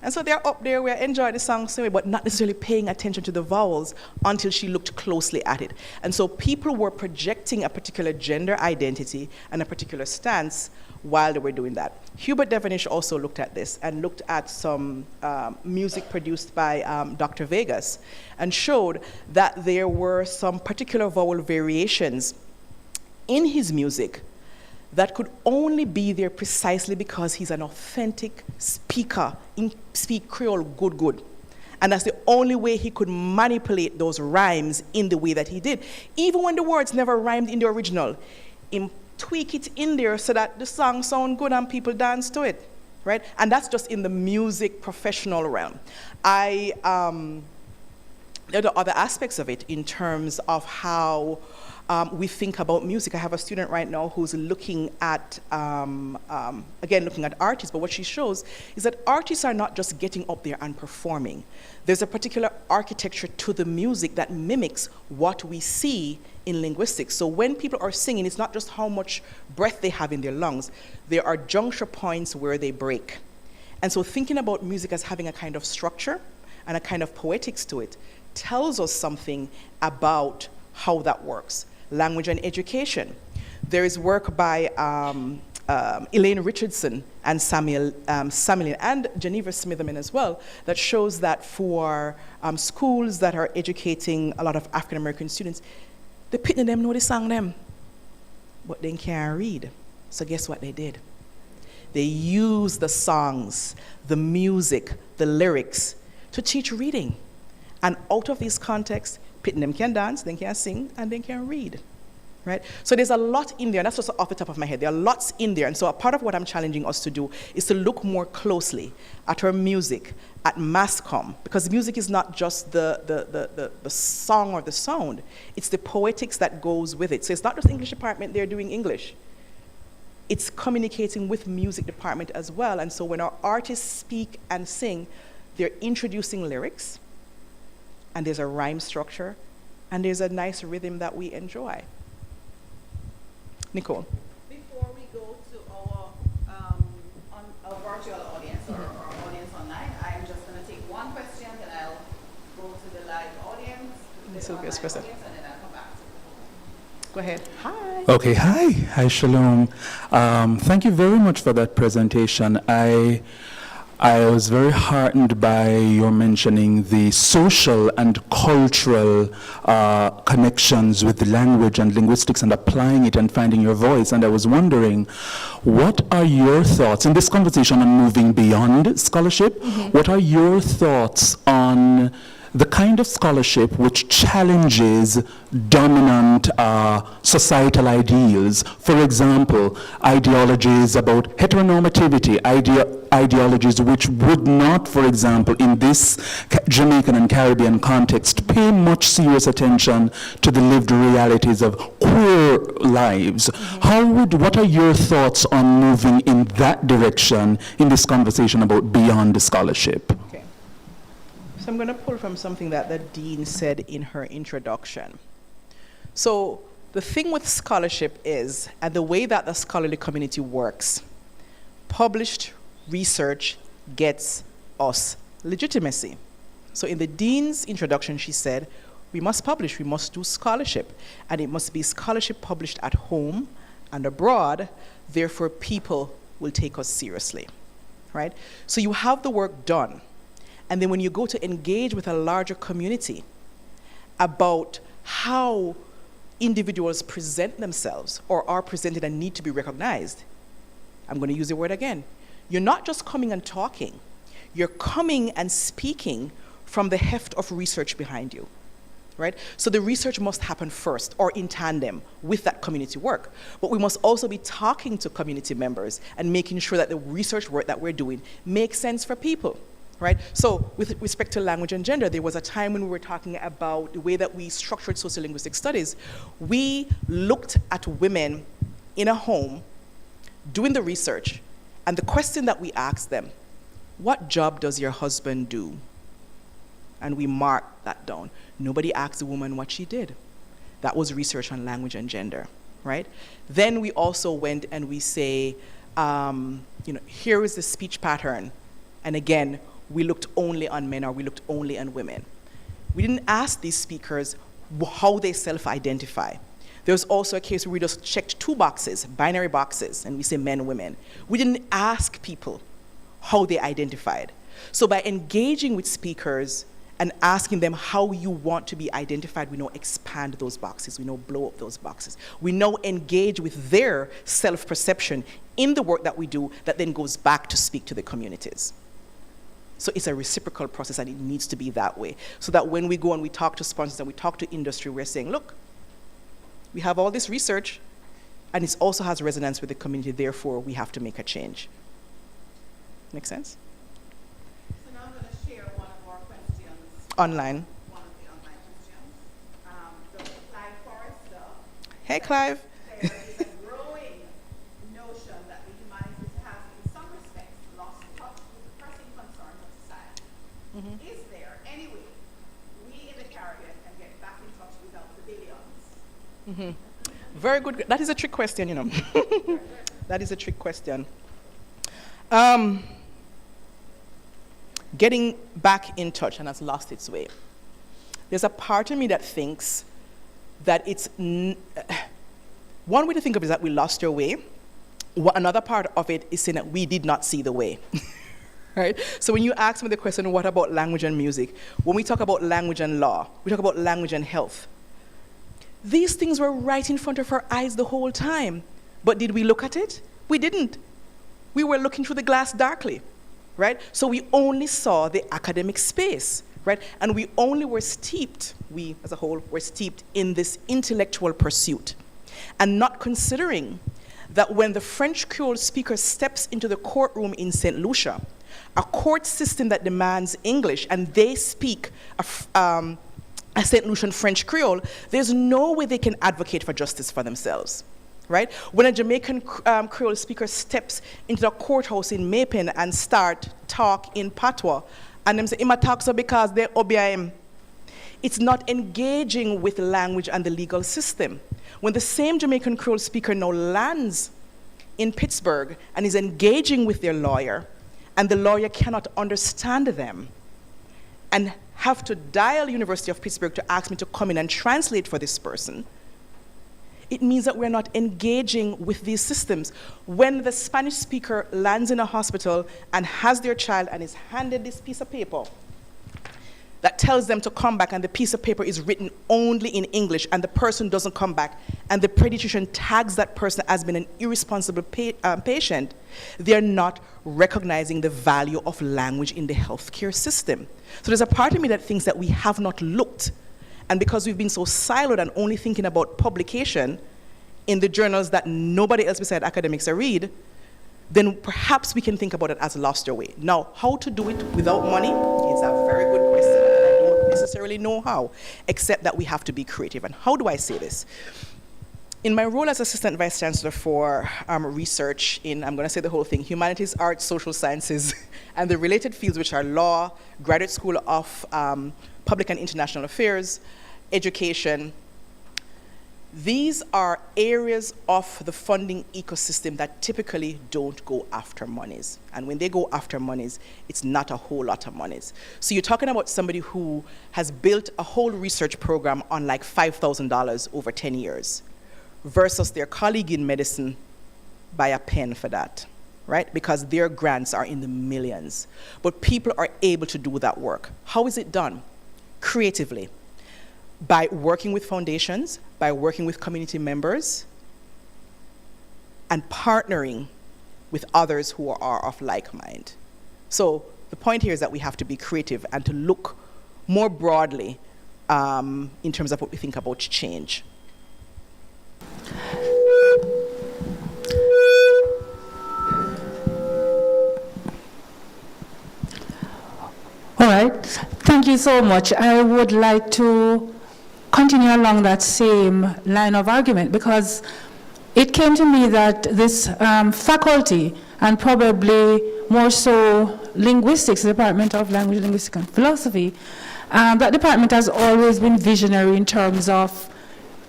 Speaker 4: And so they're up there, we enjoy the song same way, but not necessarily paying attention to the vowels until she looked closely at it. And so people were projecting a particular gender identity and a particular stance while they were doing that. Hubert Devenish also looked at this and looked at some music produced by Dr. Vegas and showed that there were some particular vowel variations in his music that could only be there precisely because he's an authentic speaker, speak Creole good. And that's the only way he could manipulate those rhymes in the way that he did. Even when the words never rhymed in the original, tweak it in there so that the song sound good and people dance to it, right? And that's just in the music professional realm. There are other aspects of it in terms of how we think about music. I have a student right now who's looking at, again, looking at artists, but what she shows is that artists are not just getting up there and performing. There's a particular architecture to the music that mimics what we see in linguistics. So when people are singing, it's not just how much breath they have in their lungs. There are juncture points where they break. And so thinking about music as having a kind of structure and a kind of poetics to it tells us something about how that works. Language and education. There is work by Elaine Richardson and Samuel and Geneva Smitherman as well, that shows that for schools that are educating a lot of African American students, the pitney them know the song them, but they can't read. So guess what they did? They used the songs, the music, the lyrics to teach reading. And out of these contexts, pitney them can dance, they can sing, and they can read. Right? So there's a lot in there, and that's just off the top of my head. There are lots in there, and so a part of what I'm challenging us to do is to look more closely at our music, at mass comm, because music is not just the song or the sound, it's the poetics that goes with it. So it's not just English department, they're doing English. It's communicating with music department as well, and so when our artists speak and sing, they're introducing lyrics, and there's a rhyme structure, and there's a nice rhythm that we enjoy. Nicole.
Speaker 1: Before we go to our virtual audience or our audience online, I'm just going to take one question, then I'll go to the live audience,
Speaker 4: Silvia's question.
Speaker 1: and then I'll come back to the
Speaker 4: Go ahead. Hi.
Speaker 7: Okay, hi. Hi, Shalom. Thank you very much for that presentation. I was very heartened by your mentioning the social and cultural connections with the language and linguistics and applying it and finding your voice. And I was wondering, what are your thoughts in this conversation on moving beyond scholarship? What are your thoughts on the kind of scholarship which challenges dominant societal ideals? For example, ideologies about heteronormativity, ideologies which would not, for example, in this Jamaican and Caribbean context, pay much serious attention to the lived realities of queer lives. What are your thoughts on moving in that direction in this conversation about beyond the scholarship?
Speaker 4: Okay. So I'm going to pull from something that the dean said in her introduction. So the thing with scholarship is, and the way that the scholarly community works, published research gets us legitimacy. So in the dean's introduction, she said, we must publish, we must do scholarship, and it must be scholarship published at home and abroad, therefore people will take us seriously, right? So you have the work done. And then when you go to engage with a larger community about how individuals present themselves or are presented and need to be recognized, I'm going to use the word again. You're not just coming and talking. You're coming and speaking from the heft of research behind you, right? So the research must happen first or in tandem with that community work. But we must also be talking to community members and making sure that the research work that we're doing makes sense for people. Right? So with respect to language and gender, there was a time when we were talking about the way that we structured sociolinguistic studies. We looked at women in a home doing the research, and the question that we asked them, what job does your husband do? And we marked that down. Nobody asked the woman what she did. That was research on language and gender, right? Then we also went and we say, here is the speech pattern. And again, we looked only on men or we looked only on women. We didn't ask these speakers how they self-identify. There was also a case where we just checked 2 boxes, binary boxes, and we say men, women. We didn't ask people how they identified. So by engaging with speakers and asking them how you want to be identified, we now expand those boxes, we now blow up those boxes. We now engage with their self-perception in the work that we do that then goes back to speak to the communities. So it's a reciprocal process, and it needs to be that way. So that when we go and we talk to sponsors and we talk to industry, we're saying, look, we have all this research, and it also has resonance with the community, therefore we have to make a change. Make sense?
Speaker 1: So now I'm going to share one of our questions.
Speaker 4: Online.
Speaker 1: One of the online questions. Dr. Clive Forrester.
Speaker 4: Hey, Clive.
Speaker 1: There is a growing notion that the humanities has, in some respects, lost touch with the pressing concerns of society. Is there any way we in the Caribbean can get back in touch with our civilians?
Speaker 4: Very good. That is a trick question, That is a trick question. Getting back in touch and has lost its way. There's a part of me that thinks that it's one way to think of it is that we lost our way. Another part of it is saying that we did not see the way. Right? So when you ask me the question, what about language and music? When we talk about language and law, we talk about language and health. These things were right in front of our eyes the whole time. But did we look at it? We didn't. We were looking through the glass darkly, right? So we only saw the academic space, right? And we only were steeped, we as a whole were steeped in this intellectual pursuit, and not considering that when the French Creole speaker steps into the courtroom in St. Lucia, a court system that demands English, and they speak a St. Lucian French Creole, there's no way they can advocate for justice for themselves, right? When a Jamaican Creole speaker steps into the courthouse in Mapin and start talk in Patois, and them say, "Ima talk so because they obey him," it's not engaging with language and the legal system. When the same Jamaican Creole speaker now lands in Pittsburgh and is engaging with their lawyer, and the lawyer cannot understand them, and have to dial University of Pittsburgh to ask me to come in and translate for this person, it means that we're not engaging with these systems. When the Spanish speaker lands in a hospital and has their child and is handed this piece of paper that tells them to come back, and the piece of paper is written only in English, and the person doesn't come back, and the pediatrician tags that person as being an irresponsible patient, they're not recognizing the value of language in the healthcare system. So there's a part of me that thinks that we have not looked, and because we've been so siloed and only thinking about publication in the journals that nobody else besides academics read, then perhaps we can think about it as lost our way. Now, how to do it without money is a very good question. I don't necessarily know how, except that we have to be creative. And how do I say this? In my role as Assistant Vice Chancellor for research in, I'm going to say the whole thing, humanities, arts, social sciences, and the related fields, which are law, Graduate School of Public and International Affairs, education, these are areas of the funding ecosystem that typically don't go after monies. And when they go after monies, it's not a whole lot of monies. So you're talking about somebody who has built a whole research program on like $5,000 over 10 years versus their colleague in medicine buy a pen for that, right? Because their grants are in the millions. But people are able to do that work. How is it done? Creatively. By working with foundations, by working with community members, and partnering with others who are of like mind. So the point here is that we have to be creative and to look more broadly in terms of what we think about change.
Speaker 8: All right, thank you so much. I would like to continue along that same line of argument, because it came to me that this faculty, and probably more so linguistics, the Department of Language, Linguistics and Philosophy, that department has always been visionary in terms of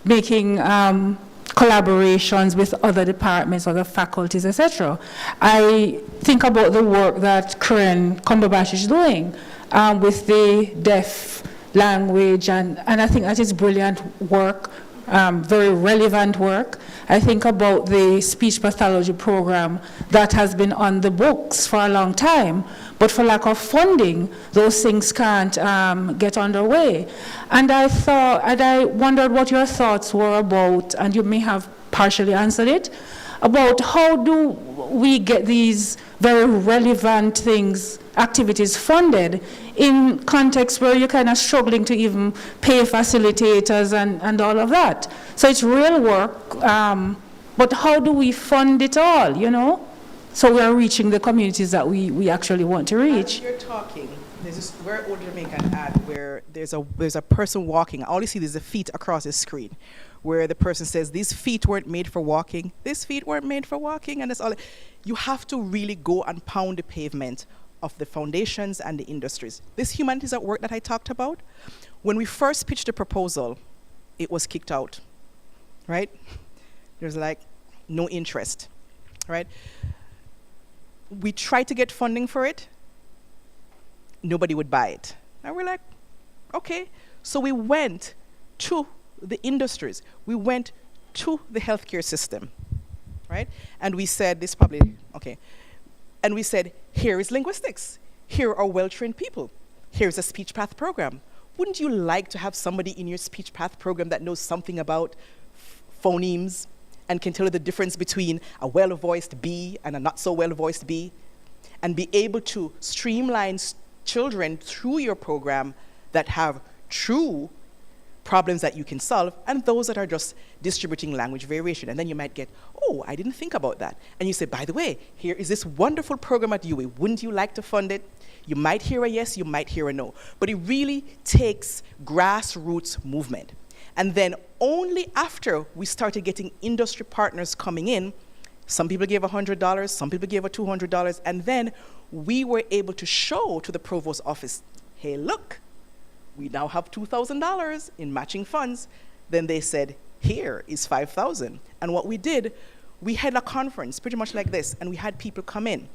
Speaker 8: making collaborations with other departments, other faculties, etc. I think about the work that Karen Cumberbatch is doing with the deaf language, and I think that is brilliant work, very relevant work. I think about the speech pathology program that has been on the books for a long time, but for lack of funding, those things can't get underway. And I wondered what your thoughts were about, and you may have partially answered it, about how do we get these very relevant things, activities funded in contexts where you're kind of struggling to even pay facilitators and all of that. So it's real work, but how do we fund it all, you know? So we're reaching the communities that we actually want to reach.
Speaker 4: As you're talking, there's this very old Jamaican ad where there's a person walking. All you see is the feet across the screen, where the person says, "These feet weren't made for walking. These feet weren't made for walking," and that's all. You have to really go and pound the pavement of the foundations and the industries. This humanities at work that I talked about, when we first pitched the proposal, it was kicked out, right? There's like no interest, right? We tried to get funding for it. Nobody would buy it. And we're like, okay. So we went to the industries. We went to the healthcare system. right? And we said, this probably, okay. And we said, here is linguistics. Here are well-trained people. Here's a speech path program. Wouldn't you like to have somebody in your speech path program that knows something about phonemes and can tell you the difference between a well-voiced B and a not-so-well-voiced B, and be able to streamline children through your program that have true problems that you can solve, and those that are just distributing language variation. And then you might get, oh, I didn't think about that. And you say, by the way, here is this wonderful program at UWI. Wouldn't you like to fund it? You might hear a yes, you might hear a no. But it really takes grassroots movement. And then only after we started getting industry partners coming in, some people gave $100, some people gave $200, and then we were able to show to the provost's office, hey, look, we now have $2,000 in matching funds. Then they said, here is $5,000. And what we did, we had a conference pretty much like this, and we had people come in.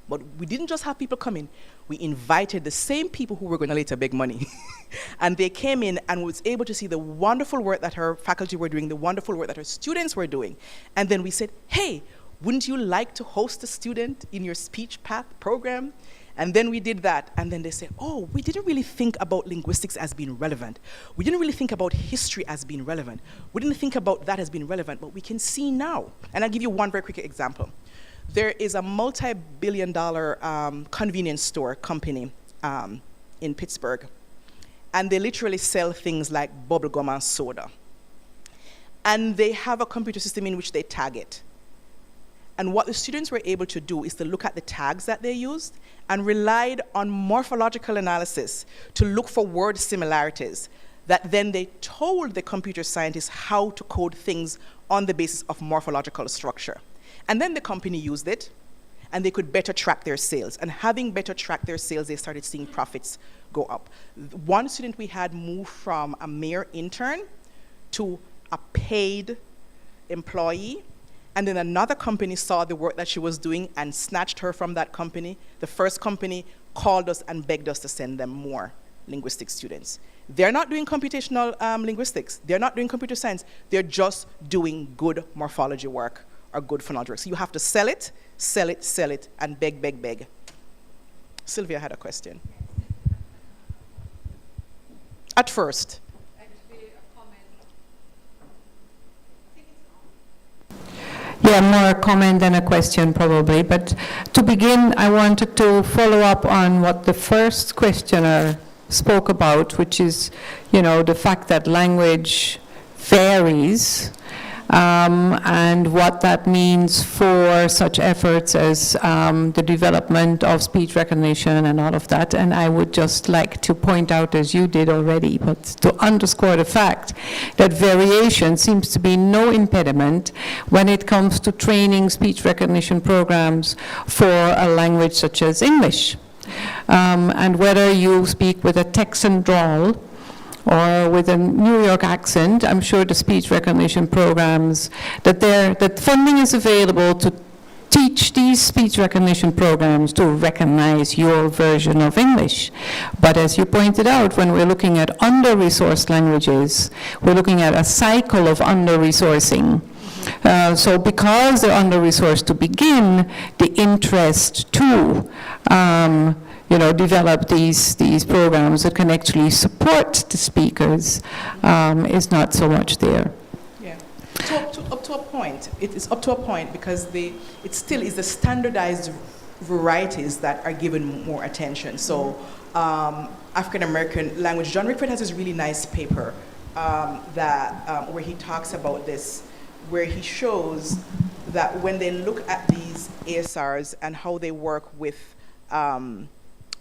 Speaker 4: But we didn't just have people come in, we invited the same people who were going to later beg money. And they came in and was able to see the wonderful work that her faculty were doing, the wonderful work that her students were doing. And then we said, hey, wouldn't you like to host a student in your speech path program? And then we did that, and then they said, oh, we didn't really think about linguistics as being relevant. We didn't really think about history as being relevant. We didn't think about that as being relevant, but we can see now. And I'll give you one very quick example. There is a multi-billion-dollar convenience store company in Pittsburgh, and they literally sell things like bubblegum and soda. And they have a computer system in which they tag it. And what the students were able to do is to look at the tags that they used and relied on morphological analysis to look for word similarities that then they told the computer scientists how to code things on the basis of morphological structure. And then the company used it, and they could better track their sales. And having better tracked their sales, they started seeing profits go up. One student we had moved from a mere intern to a paid employee, and then another company saw the work that she was doing and snatched her from that company. The first company called us and begged us to send them more linguistic students. They're not doing computational linguistics. They're not doing computer science. They're just doing good morphology work or good phonology work. So you have to sell it, sell it, sell it, and beg, beg, beg. Sylvia had a question. At first.
Speaker 2: Yeah, more a comment than a question probably. But to begin, I wanted to follow up on what the first questioner spoke about, which is, the fact that language varies, and what that means for such efforts as the development of speech recognition and all of that. And I would just like to point out, as you did already, but to underscore the fact that variation seems to be no impediment when it comes to training speech recognition programs for a language such as English. And whether you speak with a Texan drawl or with a New York accent, I'm sure the speech recognition programs, that funding is available to teach these speech recognition programs to recognize your version of English. But as you pointed out, when we're looking at under-resourced languages, we're looking at a cycle of under-resourcing. So because they're under-resourced to begin, the interest to develop these programs that can actually support the speakers is not so much there.
Speaker 4: Yeah, up to a point. It is up to a point because it still is the standardized varieties that are given more attention. So African American language, John Rickford has this really nice paper where he talks about this, where he shows that when they look at these ASRs and how they work with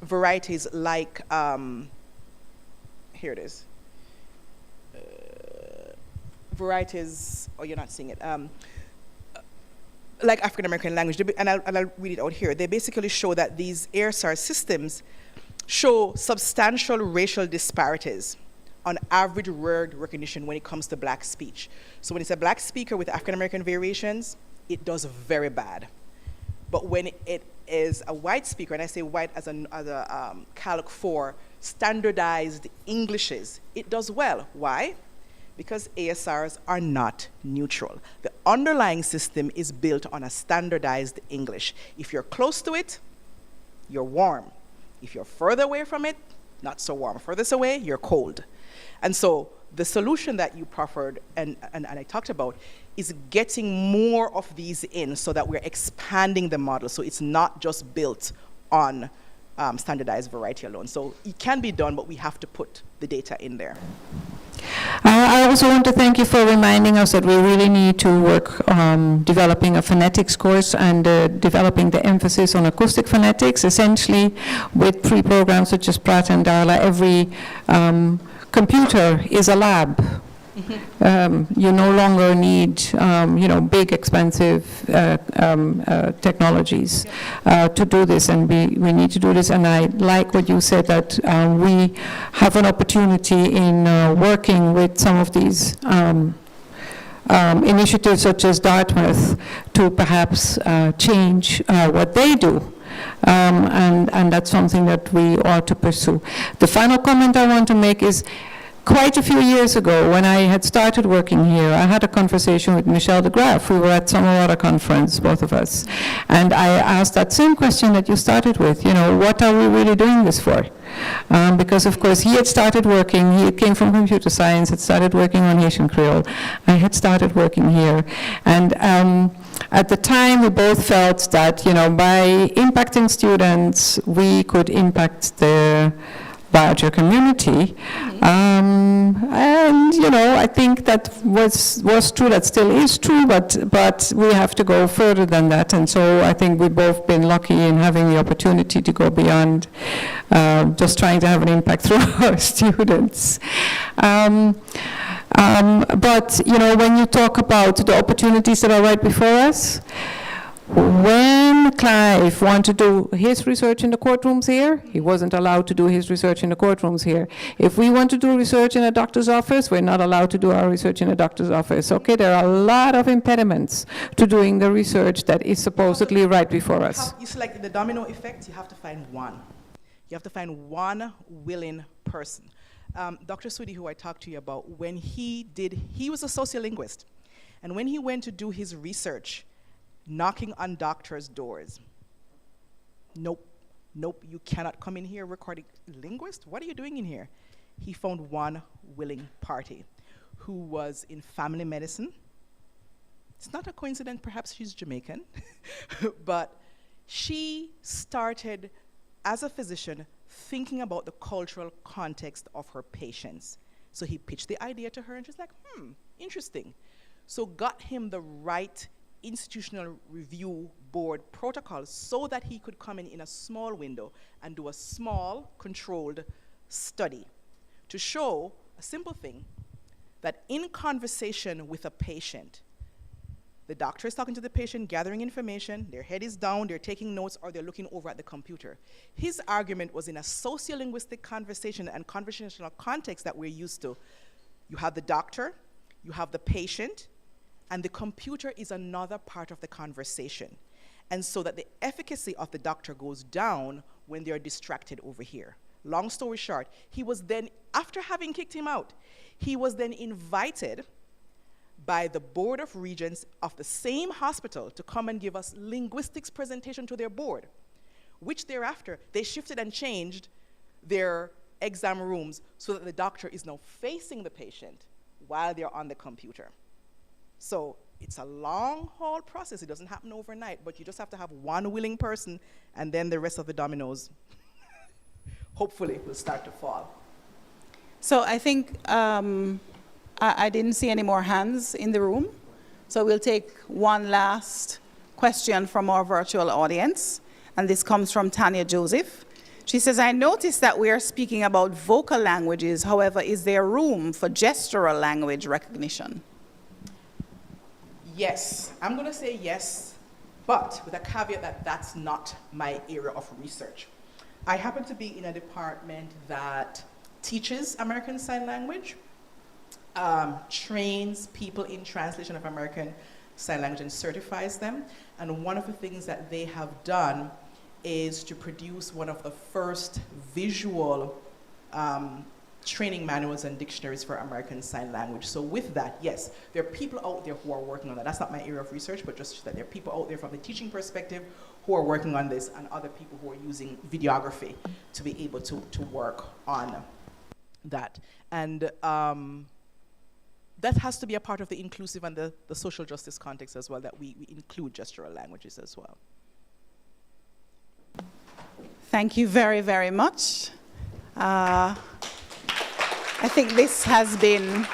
Speaker 4: varieties like, here it is, varieties, oh, you're not seeing it, like African American language, and I'll read it out here. They basically show that these ASR systems show substantial racial disparities on average word recognition when it comes to black speech. So when it's a black speaker with African American variations, it does very bad. But when it is a white speaker, and I say white as a calque for standardized Englishes, it does well. Why? because ASRs are not neutral. The underlying system is built on a standardized English. If you're close to it, you're warm. If you're further away from it, not so warm. Furthest away, you're cold. And so the solution that you proffered and I talked about is getting more of these in so that we're expanding the model so it's not just built on standardized variety alone. So it can be done, but we have to put the data in there.
Speaker 2: I also want to thank you for reminding us that we really need to work on developing a phonetics course and developing the emphasis on acoustic phonetics. Essentially, with pre-programs such as Pratt and Darla, every computer is a lab. You no longer need, big, expensive technologies to do this, and we need to do this. And I like what you said, that we have an opportunity in working with some of these initiatives, such as Dartmouth, to perhaps change what they do. And that's something that we ought to pursue. The final comment I want to make is, quite a few years ago, when I had started working here, I had a conversation with Michel de Graaf. We were at some other conference, both of us. And I asked that same question that you started with, what are we really doing this for? Because, of course, he had started working, he came from computer science, had started working on Haitian Creole. I had started working here. And at the time, we both felt that, by impacting students, we could impact the larger community. I think that was true, that still is true, but we have to go further than that. And so I think we've both been lucky in having the opportunity to go beyond just trying to have an impact through our students. But, when you talk about the opportunities that are right before us, when Clive wanted to do his research in the courtrooms here, he wasn't allowed to do his research in the courtrooms here. If we want to do research in a doctor's office, we're not allowed to do our research in a doctor's office. Okay, there are a lot of impediments to doing the research that is supposedly right before us.
Speaker 4: It's like the domino effect, you have to find one. You have to find one willing person. Dr. Sudi, who I talked to you about, when he was a sociolinguist, and when he went to do his research, knocking on doctors' doors. Nope, you cannot come in here recording. Linguist, what are you doing in here? He found one willing party who was in family medicine. It's not a coincidence, perhaps she's Jamaican, but she started, as a physician, thinking about the cultural context of her patients. So he pitched the idea to her, and she's like, interesting. So got him the right institutional review board protocol so that he could come in a small window and do a small controlled study to show a simple thing, that in conversation with a patient, the doctor is talking to the patient, gathering information, their head is down, they're taking notes, or they're looking over at the computer. His argument was, in a sociolinguistic conversation and conversational context that we're used to, you have the doctor, you have the patient, and the computer is another part of the conversation. And so that the efficacy of the doctor goes down when they're distracted over here. Long story short, he was then, after having kicked him out, he was then invited by the Board of Regents of the same hospital to come and give us linguistics presentation to their board, which thereafter they shifted and changed their exam rooms so that the doctor is now facing the patient while they're on the computer. So it's a long haul process. It doesn't happen overnight, but you just have to have one willing person, and then the rest of the dominoes hopefully will start to fall.
Speaker 1: So I think I didn't see any more hands in the room. So we'll take one last question from our virtual audience. And this comes from Tanya Joseph. She says, I noticed that we are speaking about vocal languages. However, is there room for gestural language recognition?
Speaker 4: Yes, I'm going to say yes, but with a caveat that that's not my area of research. I happen to be in a department that teaches American Sign Language, trains people in translation of American Sign Language and certifies them. And one of the things that they have done is to produce one of the first visual training manuals and dictionaries for American Sign Language. So with that, yes, there are people out there who are working on that. That's not my area of research, but just that there are people out there from the teaching perspective who are working on this, and other people who are using videography to be able to work on that. And that has to be a part of the inclusive and the social justice context as well, that we include gestural languages as well.
Speaker 1: Thank you very, very much. I think this has been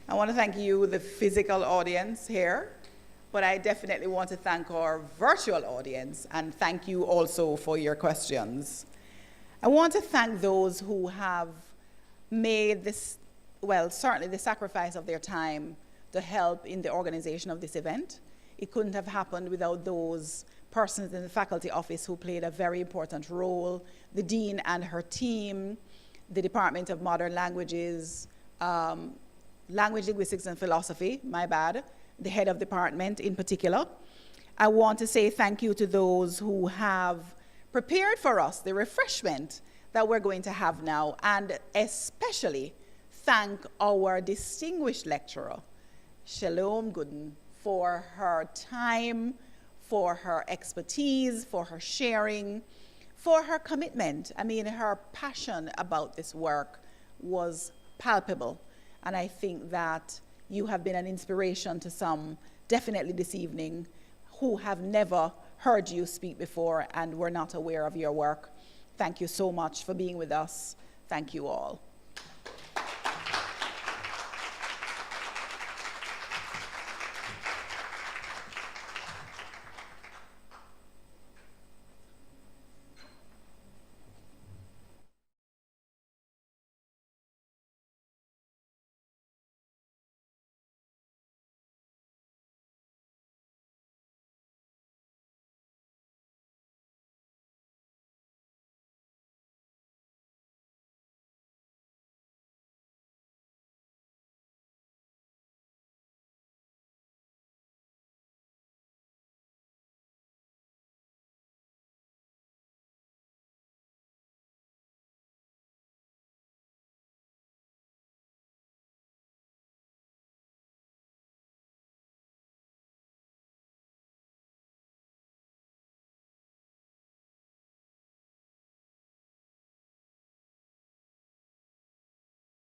Speaker 1: I want to thank you, the physical audience here, but I definitely want to thank our virtual audience, and thank you also for your questions. I want to thank those who have made this, well, certainly the sacrifice of their time to help in the organization of this event. It couldn't have happened without those persons in the faculty office who played a very important role, the dean and her team, the Department of Modern Languages, Language, Linguistics, and Philosophy, my bad, the head of department in particular. I want to say thank you to those who have prepared for us the refreshment that we're going to have now, and especially thank our distinguished lecturer, Shelome Gooden, for her time, for her expertise, for her sharing, for her commitment. I mean, her passion about this work was palpable. And I think that you have been an inspiration to some, definitely this evening, who have never heard you speak before and were not aware of your work. Thank you so much for being with us. Thank you all.